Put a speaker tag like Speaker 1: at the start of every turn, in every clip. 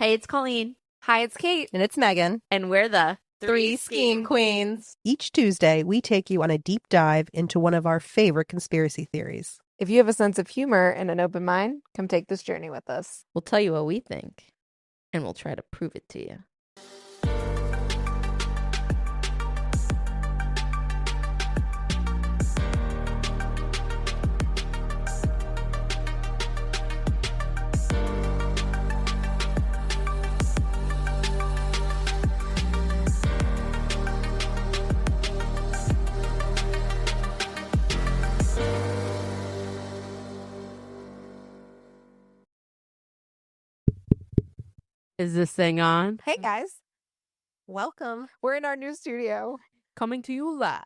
Speaker 1: Hey, it's Colleen.
Speaker 2: Hi, it's Kate.
Speaker 3: And it's Megan.
Speaker 1: And we're the
Speaker 2: Three Scheme Queens.
Speaker 3: Each Tuesday, we take you on a deep dive into one of our favorite conspiracy theories.
Speaker 2: If you have a sense of humor and an open mind, come take this journey with us.
Speaker 1: We'll tell you what we think, and we'll try to prove it to you. Is this thing on?
Speaker 2: Hey, guys.
Speaker 3: Welcome.
Speaker 2: We're in our new studio.
Speaker 1: Coming to you live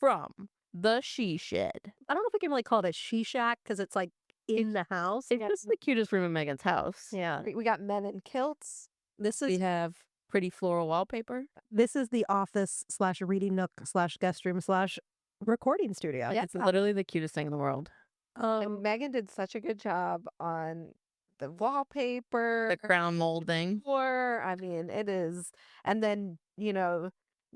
Speaker 1: from the She Shed.
Speaker 3: I don't know if we can really call it a she shack because it's like in the house.
Speaker 1: It's just the cutest room in Megan's house.
Speaker 3: Yeah.
Speaker 2: We got men in kilts.
Speaker 1: We have pretty floral wallpaper.
Speaker 3: This is the office / reading nook / guest room / recording studio.
Speaker 2: Yeah.
Speaker 1: It's literally the cutest thing in the world.
Speaker 2: And Megan did such a good job on the wallpaper.
Speaker 1: The crown molding.
Speaker 2: I mean, it is. And then,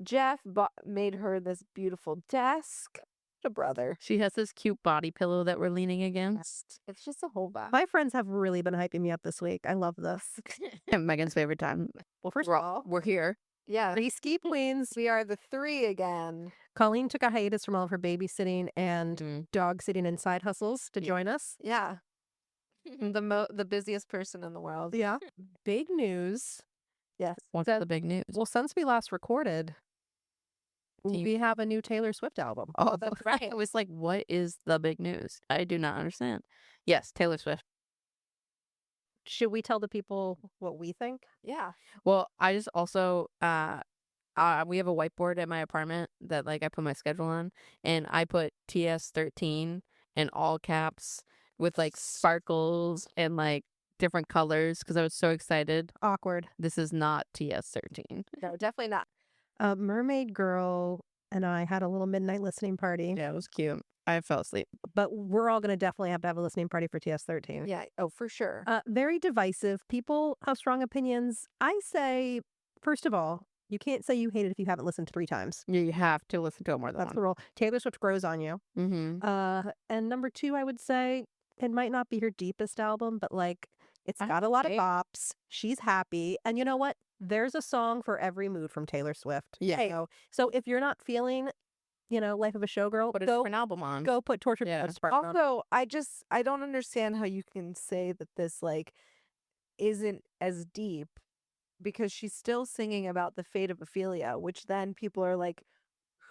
Speaker 2: Jeff made her this beautiful desk. A brother.
Speaker 1: She has this cute body pillow that we're leaning against.
Speaker 2: It's just a whole vibe.
Speaker 3: My friends have really been hyping me up this week. I love this.
Speaker 1: Megan's favorite time.
Speaker 3: Well, first of all,
Speaker 1: We're here.
Speaker 2: Yeah.
Speaker 3: Three Ski Queens.
Speaker 2: We are the three again.
Speaker 3: Colleen took a hiatus from all of her babysitting and dog sitting and side hustles to join us.
Speaker 2: Yeah. The busiest person in the world.
Speaker 3: Yeah. Big news.
Speaker 2: Yes.
Speaker 1: What's the big news?
Speaker 3: Well, since we last recorded, we have a new Taylor Swift album.
Speaker 1: Oh, that's right. I was like, what is the big news? I do not understand. Yes, Taylor Swift.
Speaker 3: Should we tell the people what we think?
Speaker 2: Yeah.
Speaker 1: Well, I just also, we have a whiteboard at my apartment that I put my schedule on, and I put TS13 in all caps with sparkles and different colors because I was so excited.
Speaker 3: Awkward.
Speaker 1: This is not TS13.
Speaker 2: No, definitely not.
Speaker 3: Mermaid Girl and I had a little midnight listening party.
Speaker 1: Yeah, it was cute. I fell asleep.
Speaker 3: But we're all going to definitely have to have a listening party for TS13.
Speaker 2: Yeah. Oh, for sure.
Speaker 3: Very divisive. People have strong opinions. I say, first of all, you can't say you hate it if you haven't listened 3 times.
Speaker 1: Yeah, you have to listen to it more than
Speaker 3: That's
Speaker 1: once.
Speaker 3: the rule. Taylor Swift grows on you.
Speaker 1: Mm-hmm.
Speaker 3: And number 2, I would say it might not be her deepest album, but it's got a lot of bops. She's happy. And you know what? There's a song for every mood from Taylor Swift.
Speaker 1: Yeah.
Speaker 3: So if you're not feeling, Life of a Showgirl,
Speaker 1: Put a different album on.
Speaker 3: Go put Tortured
Speaker 1: Yeah.
Speaker 3: Blood Sparkle on.
Speaker 2: Also, I don't understand how you can say that this isn't as deep because she's still singing about the fate of Ophelia, which then people are like,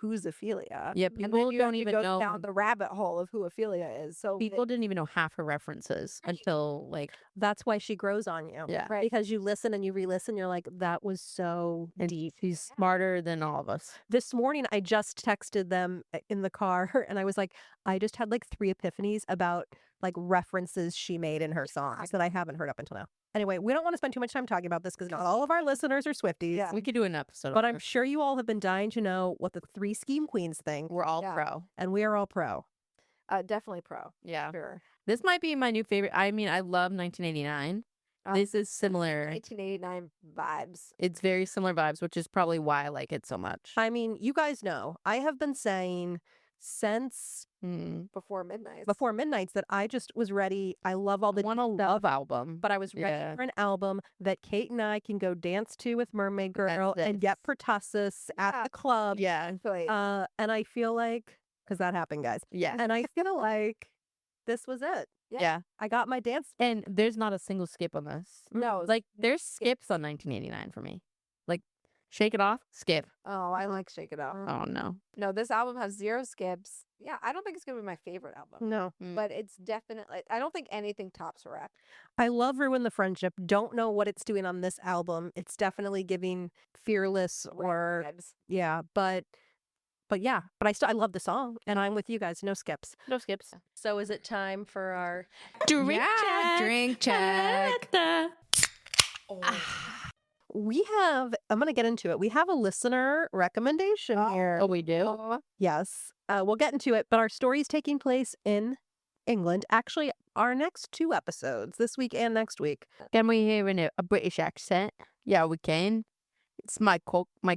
Speaker 2: who's Ophelia?
Speaker 1: Yeah,
Speaker 2: And then
Speaker 1: people
Speaker 2: you have
Speaker 1: don't
Speaker 2: to
Speaker 1: even
Speaker 2: go
Speaker 1: know.
Speaker 2: down the rabbit hole of who Ophelia is. So
Speaker 1: People didn't even know half her references until
Speaker 3: That's why she grows on you.
Speaker 1: Yeah.
Speaker 2: Right.
Speaker 3: Because you listen and you re-listen, you're like, that was so
Speaker 1: and
Speaker 3: deep.
Speaker 1: she's smarter than all of us.
Speaker 3: This morning, I just texted them in the car, and I was like, I just had 3 epiphanies about references she made in her songs that I haven't heard up until now. Anyway, we don't want to spend too much time talking about this because not all of our listeners are Swifties.
Speaker 2: Yeah.
Speaker 1: We could do an episode.
Speaker 3: But I'm sure you all have been dying to know what the 3 Scheme Queens think,
Speaker 1: we're all
Speaker 2: Yeah.
Speaker 1: pro.
Speaker 3: and we are all pro.
Speaker 2: definitely pro.
Speaker 1: Yeah.
Speaker 2: Sure.
Speaker 1: This might be my new favorite. I mean, I love 1989. This is similar.
Speaker 2: 1989 vibes.
Speaker 1: It's very similar vibes, which is probably why I like it so much.
Speaker 3: I mean, you guys know, I have been saying since
Speaker 2: Before midnight.
Speaker 3: before Midnights that I just was ready. I love all the
Speaker 1: I want a love album.
Speaker 3: but I was ready
Speaker 1: Yeah.
Speaker 3: for an album that Kate and I can go dance to with Mermaid Girl
Speaker 1: That's
Speaker 3: and
Speaker 1: it.
Speaker 3: get pertussis at
Speaker 2: Yeah.
Speaker 3: the club.
Speaker 1: Yeah.
Speaker 3: And I feel like, because that happened, guys.
Speaker 1: Yeah.
Speaker 3: And I feel like this was it.
Speaker 1: Yeah.
Speaker 3: I got my dance.
Speaker 1: And there's not a single skip on this.
Speaker 2: No.
Speaker 1: There's skips on 1989 for me. Shake It Off, skip.
Speaker 2: Oh, I like Shake It Off.
Speaker 1: Oh, no.
Speaker 2: No, this album has 0 skips. Yeah, I don't think it's going to be my favorite album.
Speaker 3: No.
Speaker 2: But it's definitely, I don't think anything tops Wreck.
Speaker 3: I love Ruin the Friendship. Don't know what it's doing on this album. It's definitely giving Fearless or,
Speaker 2: Vibes.
Speaker 3: yeah, but yeah, but I love the song, and I'm with you guys. No skips.
Speaker 1: No skips.
Speaker 3: So is it time for our
Speaker 1: Drink check.
Speaker 3: We have, I'm going to get into it. We have a listener recommendation here.
Speaker 1: Oh, we do?
Speaker 3: Yes. We'll get into it, but our story is taking place in England. Actually, our next 2 episodes, this week and next week.
Speaker 1: Can we hear a British accent? Yeah, we can. It's my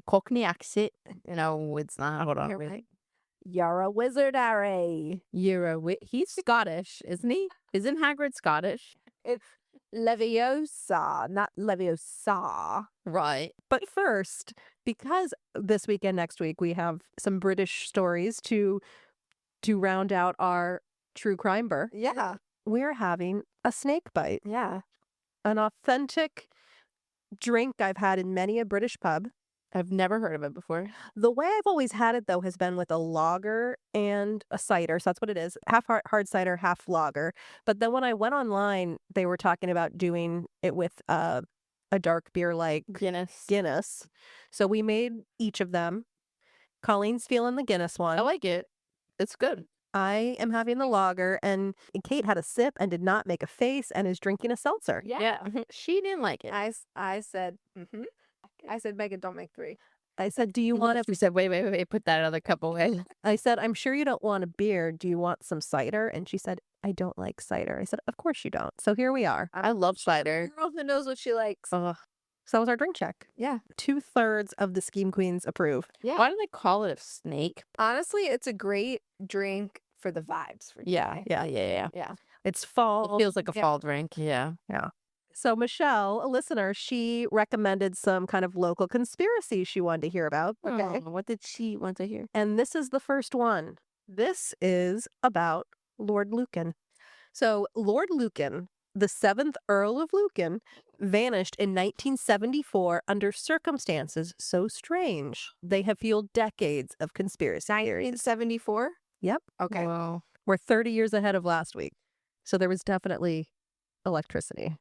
Speaker 1: Cockney accent. No, it's not. Hold on.
Speaker 2: You're right. You're a wizard, Harry.
Speaker 1: He's Scottish, isn't he? Isn't Hagrid Scottish?
Speaker 2: It's Leviosa, not Leviosa.
Speaker 1: Right.
Speaker 3: But first, because this week and next week we have some British stories to round out our true crime burr,
Speaker 2: Yeah.
Speaker 3: we're having a snake bite.
Speaker 2: Yeah.
Speaker 3: An authentic drink I've had in many a British pub.
Speaker 1: I've never heard of it before.
Speaker 3: The way I've always had it, though, has been with a lager and a cider. So that's what it is. Half hard cider, half lager. But then when I went online, they were talking about doing it with a dark beer like Guinness. So we made each of them. Colleen's feeling the Guinness one.
Speaker 1: I like it. It's good.
Speaker 3: I am having the lager, and Kate had a sip and did not make a face and is drinking a seltzer.
Speaker 1: Yeah. She didn't like it.
Speaker 2: I said, I said, Megan, don't make 3.
Speaker 3: I said, do you want
Speaker 1: She said, wait, put that other cup away.
Speaker 3: I said, I'm sure you don't want a beer. Do you want some cider? And she said, I don't like cider. I said, of course you don't. So here we are.
Speaker 1: I love cider.
Speaker 2: Girl who knows what she likes.
Speaker 3: So that was our drink check.
Speaker 2: Yeah.
Speaker 3: 2/3 of the Scheme Queens approve.
Speaker 2: Yeah.
Speaker 1: Why do they call it a snake?
Speaker 2: Honestly, it's a great drink for the vibes. For
Speaker 1: Yeah.
Speaker 2: today.
Speaker 1: Yeah.
Speaker 3: It's fall.
Speaker 1: It feels like a fall drink. Yeah.
Speaker 3: So Michelle, a listener, she recommended some kind of local conspiracy she wanted to hear about.
Speaker 2: Okay.
Speaker 1: Oh, what did she want to hear?
Speaker 3: And this is the first one. This is about Lord Lucan. So Lord Lucan, the 7th Earl of Lucan, vanished in 1974 under circumstances so strange they have fueled decades of conspiracy theories.
Speaker 2: 1974?
Speaker 3: Yep.
Speaker 2: Okay.
Speaker 1: Wow.
Speaker 3: We're 30 years ahead of last week. So there was definitely electricity.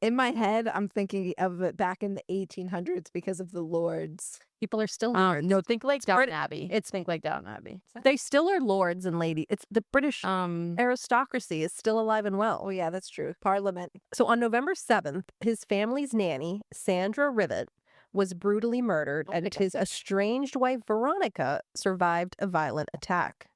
Speaker 2: In my head, I'm thinking of it back in the 1800s because of the lords.
Speaker 3: People are still
Speaker 1: No, think like Downton
Speaker 3: Brit-
Speaker 1: Abbey.
Speaker 3: it's-
Speaker 1: think like Downton Abbey.
Speaker 3: they still are lords and ladies. It's the British
Speaker 1: Um,
Speaker 3: aristocracy is still alive and well.
Speaker 2: Oh, yeah, that's true. Parliament.
Speaker 3: So on November 7th, his family's nanny, Sandra Rivett, was brutally murdered, and his estranged wife, Veronica, survived a violent attack.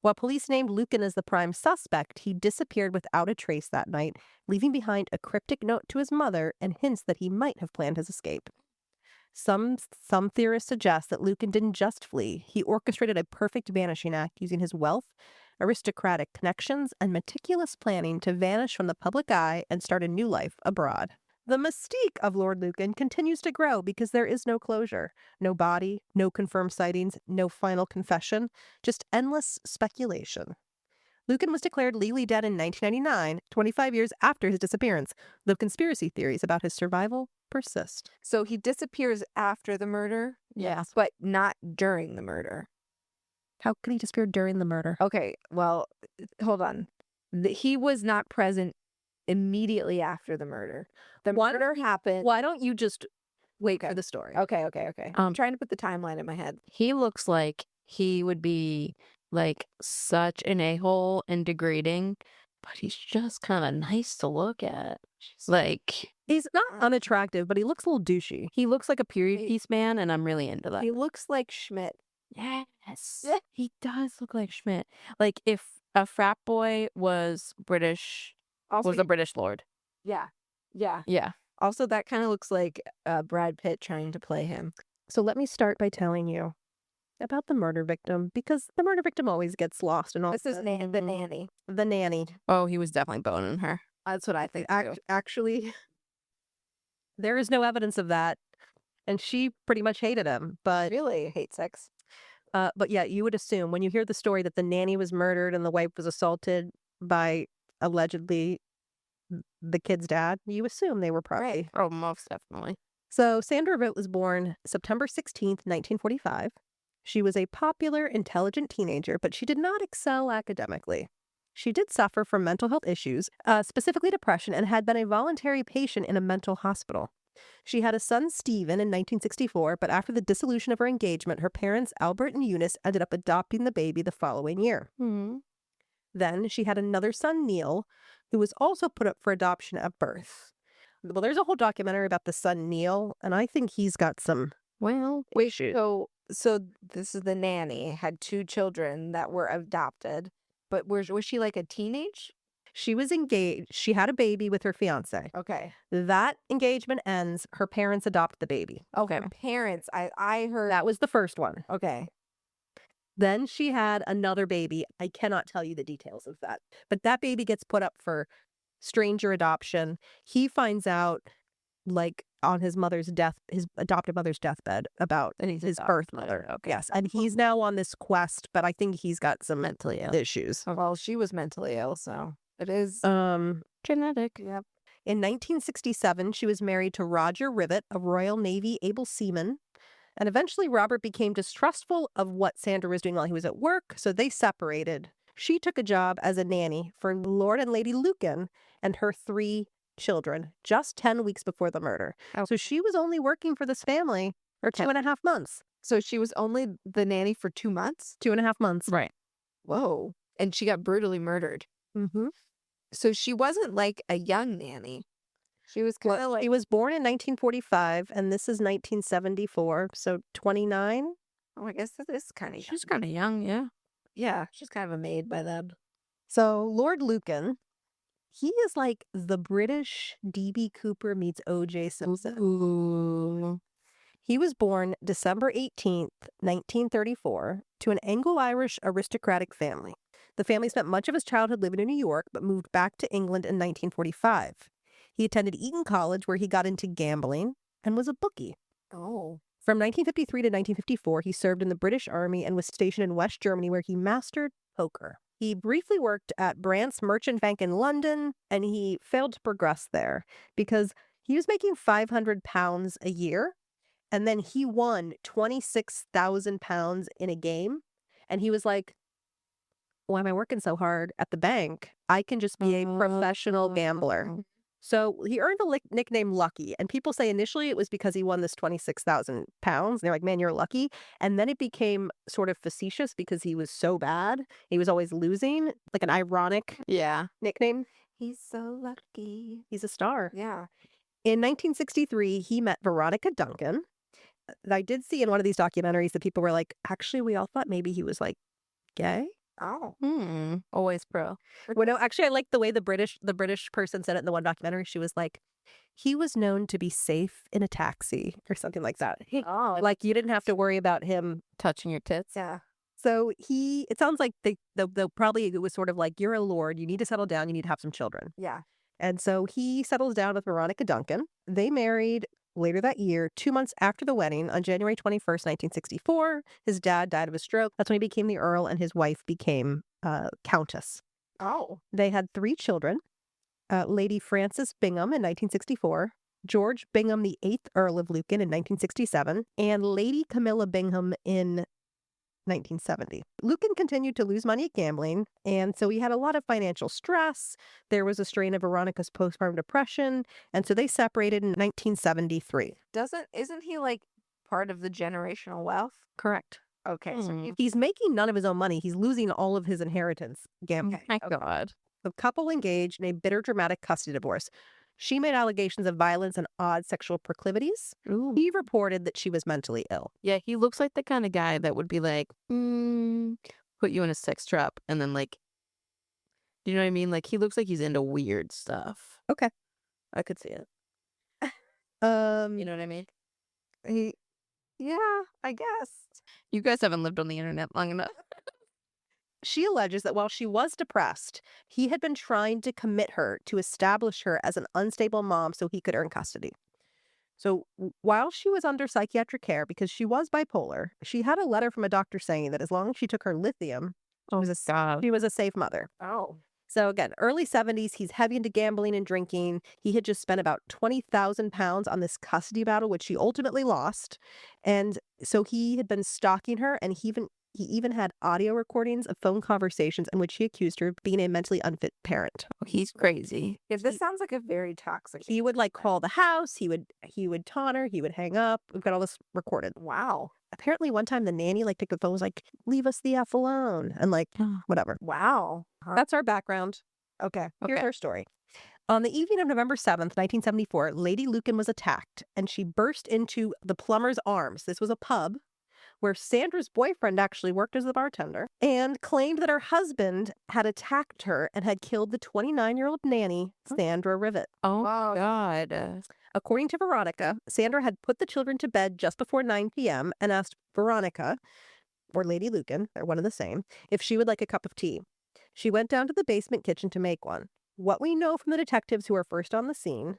Speaker 3: While police named Lucan as the prime suspect, he disappeared without a trace that night, leaving behind a cryptic note to his mother and hints that he might have planned his escape. Some theorists suggest that Lucan didn't just flee. He orchestrated a perfect vanishing act using his wealth, aristocratic connections, and meticulous planning to vanish from the public eye and start a new life abroad. The mystique of Lord Lucan continues to grow because there is no closure, no body, no confirmed sightings, no final confession, just endless speculation. Lucan was declared legally dead in 1999, 25 years after his disappearance. The conspiracy theories about his survival persist.
Speaker 2: So he disappears after the murder?
Speaker 1: Yeah.
Speaker 2: But not during the murder.
Speaker 3: How could he disappear during the murder?
Speaker 2: Okay, well, hold on. He was not present immediately after the murder. The murder happened.
Speaker 3: Why don't you just wait
Speaker 2: Okay.
Speaker 3: for the story?
Speaker 2: Okay. I'm trying to put the timeline in my head.
Speaker 1: he looks like he would be like such an a-hole and degrading, but he's just kind of nice to look at. Like,
Speaker 3: He's not unattractive, but he looks a little douchey.
Speaker 1: he looks like a period piece man, and I'm really into that.
Speaker 2: He looks like Schmidt.
Speaker 1: Yes.
Speaker 2: Yeah.
Speaker 1: He does look like Schmidt. Like, if a frat boy was British,
Speaker 2: Also,
Speaker 1: was a British lord.
Speaker 2: yeah.
Speaker 1: Yeah.
Speaker 2: Also, that kind of looks like Brad Pitt trying to play him.
Speaker 3: So let me start by telling you about the murder victim, because the murder victim always gets lost in all
Speaker 2: This is the nanny.
Speaker 3: the nanny.
Speaker 1: Oh, he was definitely boning her.
Speaker 2: That's what I think. Actually,
Speaker 3: There is no evidence of that, and she pretty much hated him.
Speaker 2: I really hate sex.
Speaker 3: But yeah, you would assume when you hear the story that the nanny was murdered and the wife was assaulted by allegedly the kid's dad, you assume they were probably.
Speaker 1: Oh, most definitely.
Speaker 3: So Sandra Rivett was born September 16th, 1945. She was a popular, intelligent teenager, but she did not excel academically. She did suffer from mental health issues, specifically depression, and had been a voluntary patient in a mental hospital. She had a son, Stephen, in 1964, but after the dissolution of her engagement, her parents, Albert and Eunice, ended up adopting the baby the following year.
Speaker 1: Hmm.
Speaker 3: Then she had another son, Neil, who was also put up for adoption at birth. Well, there's a whole documentary about the son, Neil, and I think he's got some
Speaker 1: Well,
Speaker 3: issues.
Speaker 2: So this is the nanny had 2 children that were adopted, but was she like a teenage?
Speaker 3: She was engaged. She had a baby with her fiance.
Speaker 2: Okay.
Speaker 3: That engagement ends. Her parents adopt the baby.
Speaker 1: Okay.
Speaker 2: Her parents. I heard.
Speaker 3: That was the first one.
Speaker 2: Okay.
Speaker 3: Then she had another baby. I cannot tell you the details of that. But that baby gets put up for stranger adoption. He finds out, like, on his adoptive mother's deathbed about
Speaker 1: And he's
Speaker 3: his
Speaker 1: adopted.
Speaker 3: birth mother.
Speaker 1: Okay.
Speaker 3: Yes. And he's now on this quest, but I think he's got some
Speaker 1: Mentally ill.
Speaker 3: issues.
Speaker 2: Well, she was mentally ill, so it is.
Speaker 1: Genetic.
Speaker 2: Yep.
Speaker 3: In 1967, she was married to Roger Rivett, a Royal Navy able seaman. And eventually, Robert became distrustful of what Sandra was doing while he was at work, so they separated. She took a job as a nanny for Lord and Lady Lucan and her 3 children just 10 weeks before the murder.
Speaker 1: Oh.
Speaker 3: So she was only working for this family for 2.5 months.
Speaker 2: So she was only the nanny for 2 months?
Speaker 3: 2.5 months.
Speaker 1: Right.
Speaker 2: Whoa. And she got brutally murdered.
Speaker 3: Mm-hmm.
Speaker 2: So she wasn't like a young nanny. She was kind of like.
Speaker 3: He was born in 1945, and this is 1974, so 29.
Speaker 2: Oh, I guess that is kind of young.
Speaker 1: She's kind of young, yeah.
Speaker 2: Yeah, she's kind of a maid by then.
Speaker 3: So Lord Lucan, he is like the British D.B. Cooper meets O.J. Simpson.
Speaker 1: Ooh.
Speaker 3: He was born December 18th, 1934, to an Anglo-Irish aristocratic family. The family spent much of his childhood living in New York, but moved back to England in 1945. He attended Eton College, where he got into gambling and was a bookie.
Speaker 2: Oh.
Speaker 3: From 1953 to 1954, he served in the British Army and was stationed in West Germany, where he mastered poker. He briefly worked at Brandt's Merchant Bank in London, and he failed to progress there because he was making £500 a year, and then he won £26,000 in a game, and he was like, why am I working so hard at the bank? I can just be a professional gambler. So he earned the nickname Lucky, and people say initially it was because he won this £26,000. They're like, man, you're lucky. And then it became sort of facetious because he was so bad. He was always losing, like an ironic nickname.
Speaker 2: He's so lucky.
Speaker 3: He's a star.
Speaker 2: Yeah.
Speaker 3: In 1963, he met Veronica Duncan. I did see in one of these documentaries that people were like, actually, we all thought maybe he was like gay.
Speaker 2: Oh.
Speaker 1: Always pro.
Speaker 3: Well, no, actually, I like the way the British person said it in the one documentary. She was like, he was known to be safe in a taxi or something like that.
Speaker 2: Oh.
Speaker 3: Like you didn't have to worry about him.
Speaker 1: Touching your tits.
Speaker 2: Yeah.
Speaker 3: So it sounds like they probably, it was sort of like, you're a lord, you need to settle down, you need to have some children.
Speaker 2: Yeah.
Speaker 3: And so he settles down with Veronica Duncan. They married later that year, 2 months after the wedding, on January 21st, 1964. His dad died of a stroke. That's when he became the Earl, and his wife became Countess.
Speaker 2: Oh.
Speaker 3: They had 3 children. Lady Frances Bingham in 1964, George Bingham, the 8th Earl of Lucan in 1967, and Lady Camilla Bingham in 1970. Lucan continued to lose money at gambling, and so he had a lot of financial stress. There was a strain of Veronica's postpartum depression, and so they separated in 1973.
Speaker 2: Isn't he like part of the generational wealth?
Speaker 3: Correct.
Speaker 2: Okay. So
Speaker 3: He's making none of his own money. He's losing all of his inheritance gambling.
Speaker 1: My God.
Speaker 3: The couple engaged in a bitter, dramatic custody divorce. She made allegations of violence and odd sexual proclivities.
Speaker 1: Ooh.
Speaker 3: He reported that she was mentally ill.
Speaker 1: Yeah, he looks like the kind of guy that would be like, put you in a sex trap and then like, do you know what I mean? Like he looks like he's into weird stuff.
Speaker 3: Okay.
Speaker 1: I could see it.
Speaker 3: You
Speaker 1: You know what I mean?
Speaker 2: yeah, I guess.
Speaker 1: You guys haven't lived on the internet long enough.
Speaker 3: She alleges that while she was depressed, he had been trying to commit her to establish her as an unstable mom so he could earn custody. So while she was under psychiatric care, because she was bipolar, she had a letter from a doctor saying that as long as she took her lithium,
Speaker 1: God.
Speaker 3: she was a safe mother.
Speaker 2: Oh.
Speaker 3: So again, early 70s, he's heavy into gambling and drinking. He had just spent about £20,000 on this custody battle, which he ultimately lost. And so he had been stalking her, and he even had audio recordings of phone conversations in which he accused her of being a mentally unfit parent.
Speaker 1: He's crazy.
Speaker 2: Yeah, this sounds like a very toxic.
Speaker 3: He would like call the house. He would taunt her. He would hang up. We've got all this recorded.
Speaker 2: Wow.
Speaker 3: Apparently one time the nanny like picked up the phone, was like, leave us the F alone. And like, whatever.
Speaker 2: Wow.
Speaker 3: That's our background.
Speaker 2: Okay.
Speaker 3: Here's our story. On the evening of November 7th, 1974, Lady Lucan was attacked, and she burst into the plumber's arms. This was a pub where Sandra's boyfriend actually worked as the bartender, and claimed that her husband had attacked her and had killed the 29-year-old nanny, Sandra Rivett.
Speaker 1: Oh,
Speaker 2: Wow.
Speaker 1: God.
Speaker 3: According to Veronica, Sandra had put the children to bed just before 9 p.m. and asked Veronica, or Lady Lucan, they're one and the same, if she would like a cup of tea. She went down to the basement kitchen to make one. What we know from the detectives who are first on the scene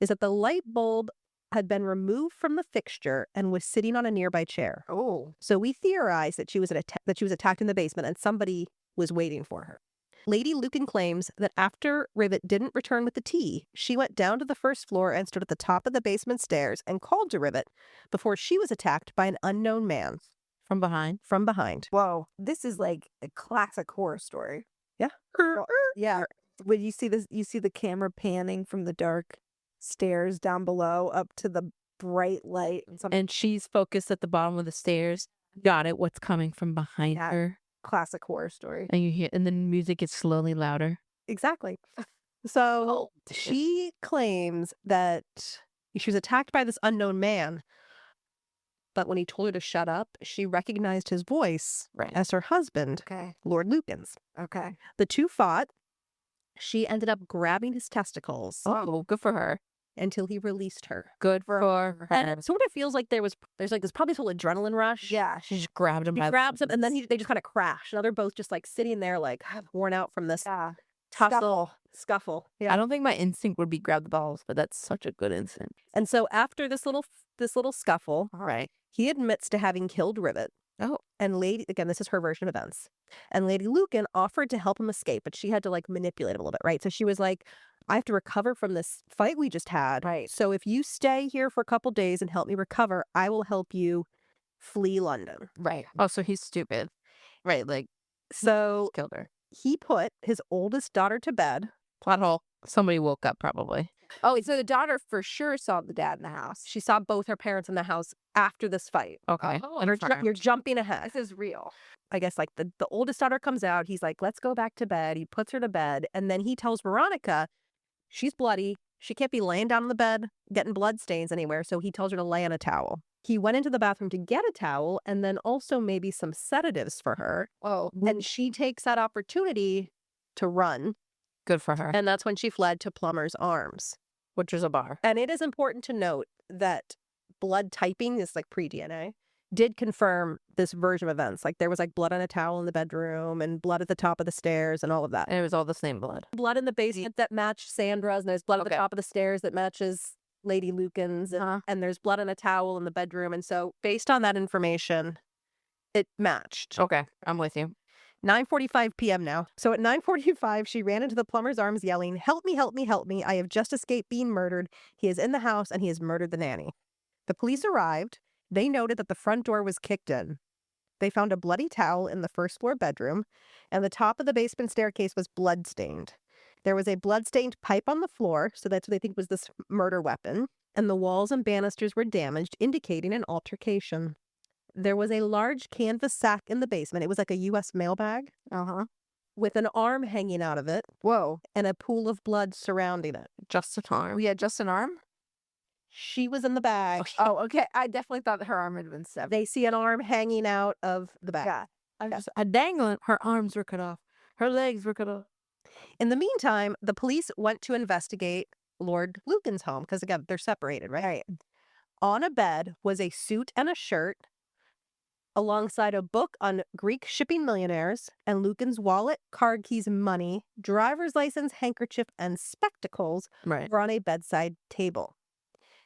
Speaker 3: is that the light bulb had been removed from the fixture and was sitting on a nearby chair.
Speaker 2: Oh.
Speaker 3: So we theorize that she was attacked in the basement and somebody was waiting for her. Lady Lucan claims that after Rivett didn't return with the tea, she went down to the first floor and stood at the top of the basement stairs and called to Rivett before she was attacked by an unknown man
Speaker 1: From behind.
Speaker 3: from behind.
Speaker 2: Whoa. This is like a classic horror story.
Speaker 3: Yeah.
Speaker 2: Yeah. When you see this, you see the camera panning from the dark stairs down below up to the bright light and something.
Speaker 1: And she's focused at the bottom of the stairs. Got it. What's coming from behind
Speaker 2: Yeah.
Speaker 1: her.
Speaker 2: Classic horror story.
Speaker 1: And you hear, and then music gets slowly louder.
Speaker 3: Exactly. So
Speaker 2: Oh,
Speaker 3: she claims that she was attacked by this unknown man, but when he told her to shut up, she recognized his voice
Speaker 1: Right.
Speaker 3: as her husband,
Speaker 2: Okay.
Speaker 3: Lord Lucan's.
Speaker 2: Okay.
Speaker 3: The two fought. She ended up grabbing his testicles
Speaker 1: Oh, good for her.
Speaker 3: until he released her.
Speaker 1: Good for her.
Speaker 3: And it sort of feels like there's like this probably this whole adrenaline rush.
Speaker 2: Yeah.
Speaker 1: She just grabbed him
Speaker 3: He
Speaker 1: by the
Speaker 3: grabs him and then
Speaker 1: buttons.
Speaker 3: they just kind of crash. Now they're both just like sitting there like worn out from this
Speaker 2: Yeah.
Speaker 3: tussle, scuffle. Yeah.
Speaker 1: I don't think my instinct would be grab the balls, but that's such a good instinct.
Speaker 3: And so after this little scuffle,
Speaker 1: All right.
Speaker 3: he admits to having killed Rivett.
Speaker 1: Oh.
Speaker 3: And again, this is her version of events. And Lady Lucan offered to help him escape, but she had to like manipulate him a little bit, right? So she was like, I have to recover from this fight we just had.
Speaker 2: Right.
Speaker 3: So if you stay here for a couple days and help me recover, I will help you flee London.
Speaker 1: Right. Oh, so he's stupid. Right. Like,
Speaker 3: So
Speaker 1: killed her.
Speaker 3: he put his oldest daughter to bed.
Speaker 1: Plot hole. Somebody woke up probably.
Speaker 2: Oh, so the daughter for sure saw the dad in the house.
Speaker 3: She saw both her parents in the house after this fight.
Speaker 1: Okay.
Speaker 2: Oh,
Speaker 3: And you're jumping ahead.
Speaker 2: This is real.
Speaker 3: I guess like the oldest daughter comes out. He's like, let's go back to bed. He puts her to bed. And then he tells Veronica she's bloody. She can't be laying down on the bed, getting blood stains anywhere. So he tells her to lay on a towel. He went into the bathroom to get a towel and then also maybe some sedatives for her.
Speaker 2: Whoa.
Speaker 3: And she takes that opportunity to run.
Speaker 1: Good for her.
Speaker 3: And that's when she fled to Plummer's Arms.
Speaker 1: Which is a bar.
Speaker 3: And it is important to note that blood typing is like pre-DNA. Did confirm this version of events. Like there was like blood on a towel in the bedroom and blood at the top of the stairs and all of that.
Speaker 1: And it was all the same blood.
Speaker 3: Blood in the basement that matched Sandra's, and there's blood at the
Speaker 1: Okay.
Speaker 3: top of the stairs that matches Lady Lucan's, and there's blood on a towel in the bedroom. And so based on that information, it matched.
Speaker 1: Okay. I'm with you.
Speaker 3: 9:45 p.m. now. So at 9:45, she ran into the Plumber's Arms yelling, help me, help me, help me. I have just escaped being murdered. He is in the house and he has murdered the nanny. The police arrived. They noted that the front door was kicked in. They found a bloody towel in the first floor bedroom, and the top of the basement staircase was bloodstained. There was a bloodstained pipe on the floor, so that's what they think was this murder weapon, and the walls and banisters were damaged, indicating an altercation. There was a large canvas sack in the basement. It was like a U.S. mail bag with an arm hanging out of it
Speaker 2: Whoa.
Speaker 3: and a pool of blood surrounding it.
Speaker 1: Just an arm.
Speaker 2: We had just an arm?
Speaker 3: She was in the bag.
Speaker 2: Oh, okay. I definitely thought that her arm had been severed.
Speaker 3: They see an arm hanging out of the bag.
Speaker 2: Yeah.
Speaker 1: I just a dangling. Her arms were cut off. Her legs were cut off.
Speaker 3: In the meantime, the police went to investigate Lord Lucan's home because, again, they're separated, right? On a bed was a suit and a shirt alongside a book on Greek shipping millionaires and Lucan's wallet, card keys, money, driver's license, handkerchief, and spectacles
Speaker 1: Right.
Speaker 3: were on a bedside table.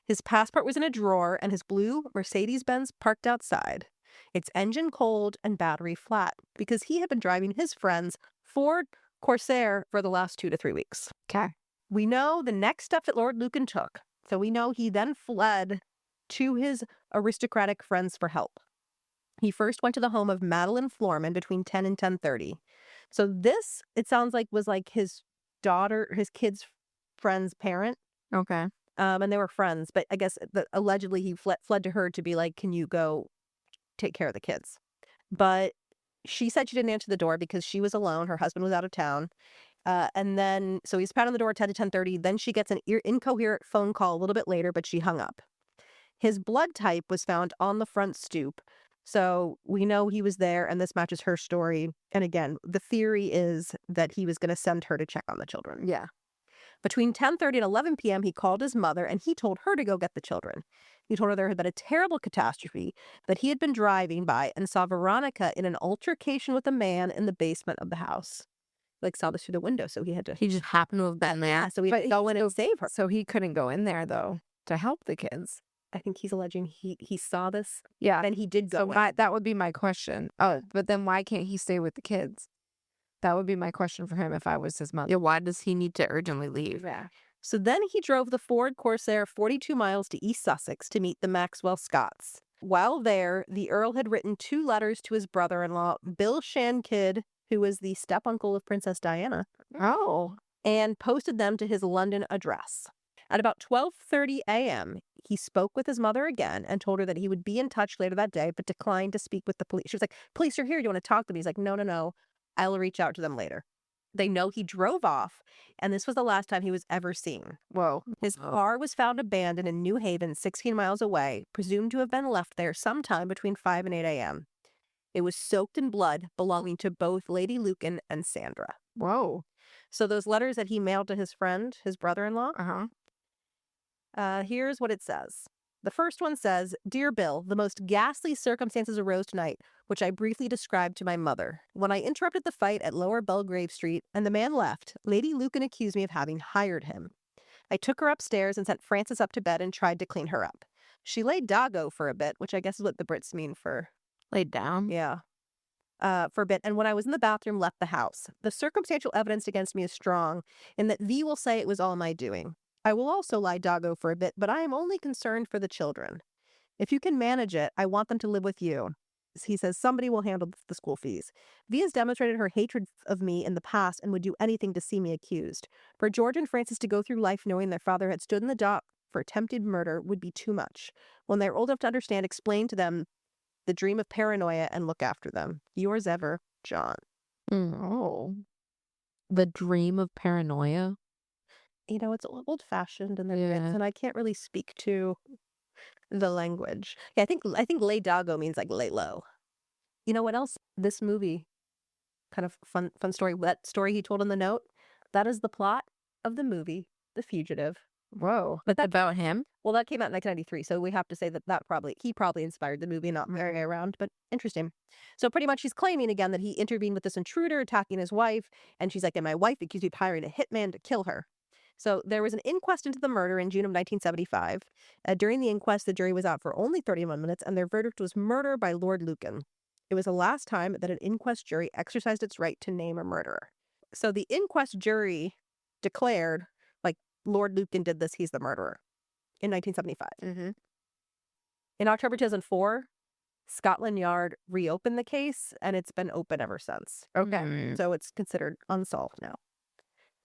Speaker 3: His passport was in a drawer and his blue Mercedes-Benz parked outside, its engine cold and battery flat because he had been driving his friend's Ford Corsair for the last 2 to 3 weeks.
Speaker 2: Okay.
Speaker 3: We know the next step that Lord Lucan took. So we know he then fled to his aristocratic friends for help. He first went to the home of Madeline Florman between 10 and 10:30. So this, it sounds like, was like his kid's friend's parent.
Speaker 1: Okay.
Speaker 3: And they were friends. But I guess allegedly he fled to her to be like, can you go take care of the kids? But she said she didn't answer the door because she was alone. Her husband was out of town. And then, so he's pounding on the door at 10 to 10:30. Then she gets an incoherent phone call a little bit later, but she hung up. His blood type was found on the front stoop, So we know he was there, and this matches her story. And again, the theory is that he was going to send her to check on the children.
Speaker 2: Yeah.
Speaker 3: Between 10:30 and 11 p.m., he called his mother, and he told her to go get the children. He told her there had been a terrible catastrophe, that he had been driving by and saw Veronica in an altercation with a man in the basement of the house. Like, saw this through the window, so he had to...
Speaker 1: He just happened to have been there.
Speaker 3: So he had to go in and save her.
Speaker 2: So he couldn't go in there, though, to help the kids.
Speaker 3: I think he's alleging he saw this,
Speaker 2: Yeah.
Speaker 3: and he did go
Speaker 2: So
Speaker 3: in.
Speaker 2: that would be my question. Oh, but then why can't he stay with the kids? That would be my question for him if I was his mother.
Speaker 1: Yeah, why does he need to urgently leave?
Speaker 2: Yeah.
Speaker 3: So then he drove the Ford Corsair 42 miles to East Sussex to meet the Maxwell Scotts. While there, the Earl had written 2 letters to his brother-in-law, Bill Shankid, who was the step-uncle of Princess Diana,
Speaker 2: Oh.
Speaker 3: and posted them to his London address. At about 12:30 a.m., he spoke with his mother again and told her that he would be in touch later that day, but declined to speak with the police. She was like, "Police are here. Do you want to talk to me?" He's like, No. I'll reach out to them later. They know he drove off, and this was the last time he was ever seen.
Speaker 2: Whoa.
Speaker 3: His car was found abandoned in New Haven, 16 miles away, presumed to have been left there sometime between 5 and 8 a.m. It was soaked in blood belonging to both Lady Lucan and Sandra.
Speaker 2: Whoa.
Speaker 3: So those letters that he mailed to his friend, his brother-in-law, here's what it says. The first one says, "Dear Bill, the most ghastly circumstances arose tonight, which I briefly described to my mother. When I interrupted the fight at Lower Belgrave Street and the man left, Lady Lucan accused me of having hired him. I took her upstairs and sent Frances up to bed and tried to clean her up. She lay doggo for a bit," which I guess is what the Brits mean for...
Speaker 1: Laid down?
Speaker 3: Yeah. For a bit, and when I was in the bathroom, left the house. The circumstantial evidence against me is strong, in that thee will say it was all my doing. I will also lie doggo for a bit, but I am only concerned for the children. If you can manage it, I want them to live with you. He says somebody will handle the school fees. V has demonstrated her hatred of me in the past and would do anything to see me accused. For George and Francis to go through life knowing their father had stood in the dock for attempted murder would be too much. When they're old enough to understand, explain to them the dream of paranoia and look after them. Yours ever, John.
Speaker 1: Oh. The dream of paranoia?
Speaker 3: You know, it's old-fashioned and
Speaker 1: Yeah.
Speaker 3: and I can't really speak to the language. Yeah, I think lay doggo means like lay low. You know what else? This movie, kind of fun story. That story he told in the note, that is the plot of the movie The Fugitive.
Speaker 2: Whoa.
Speaker 3: But that
Speaker 1: About him?
Speaker 3: well, that came out in 1993, so we have to say that he probably inspired the movie, not the other way around. But interesting. So pretty much, he's claiming again that he intervened with this intruder attacking his wife, and she's like, "And my wife accused me of hiring a hitman to kill her." So there was an inquest into the murder in June of 1975. During the inquest, the jury was out for only 31 minutes, and their verdict was murder by Lord Lucan. It was the last time that an inquest jury exercised its right to name a murderer. So the inquest jury declared, like, Lord Lucan did this, he's the murderer, in 1975.
Speaker 2: Mm-hmm.
Speaker 3: In October 2004, Scotland Yard reopened the case, and it's been open ever since.
Speaker 2: Okay.
Speaker 3: So it's considered unsolved now.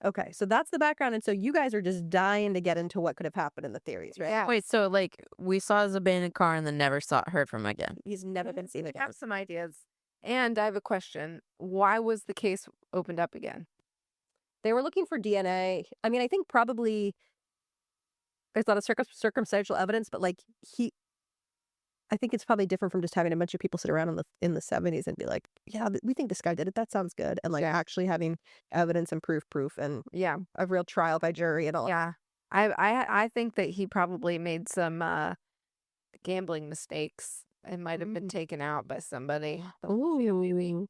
Speaker 3: Okay, so that's the background, and so you guys are just dying to get into what could have happened in the theories, right?
Speaker 2: Yeah.
Speaker 1: Wait, so like we saw his abandoned car and then never heard from him again.
Speaker 3: He's never been seen
Speaker 2: I
Speaker 3: again.
Speaker 2: have some ideas. And I have a question. Why was the case opened up again?
Speaker 3: They were looking for DNA. I mean, I think probably there's a lot of circumstantial evidence, but like I think it's probably different from just having a bunch of people sit around in the 70s and be like, "Yeah, we think this guy did it. That sounds good," and like actually having evidence and proof, and
Speaker 2: Yeah.
Speaker 3: a real trial by jury and all.
Speaker 2: Yeah. I think that he probably made some gambling mistakes and might have been taken out by somebody.
Speaker 1: Ooh.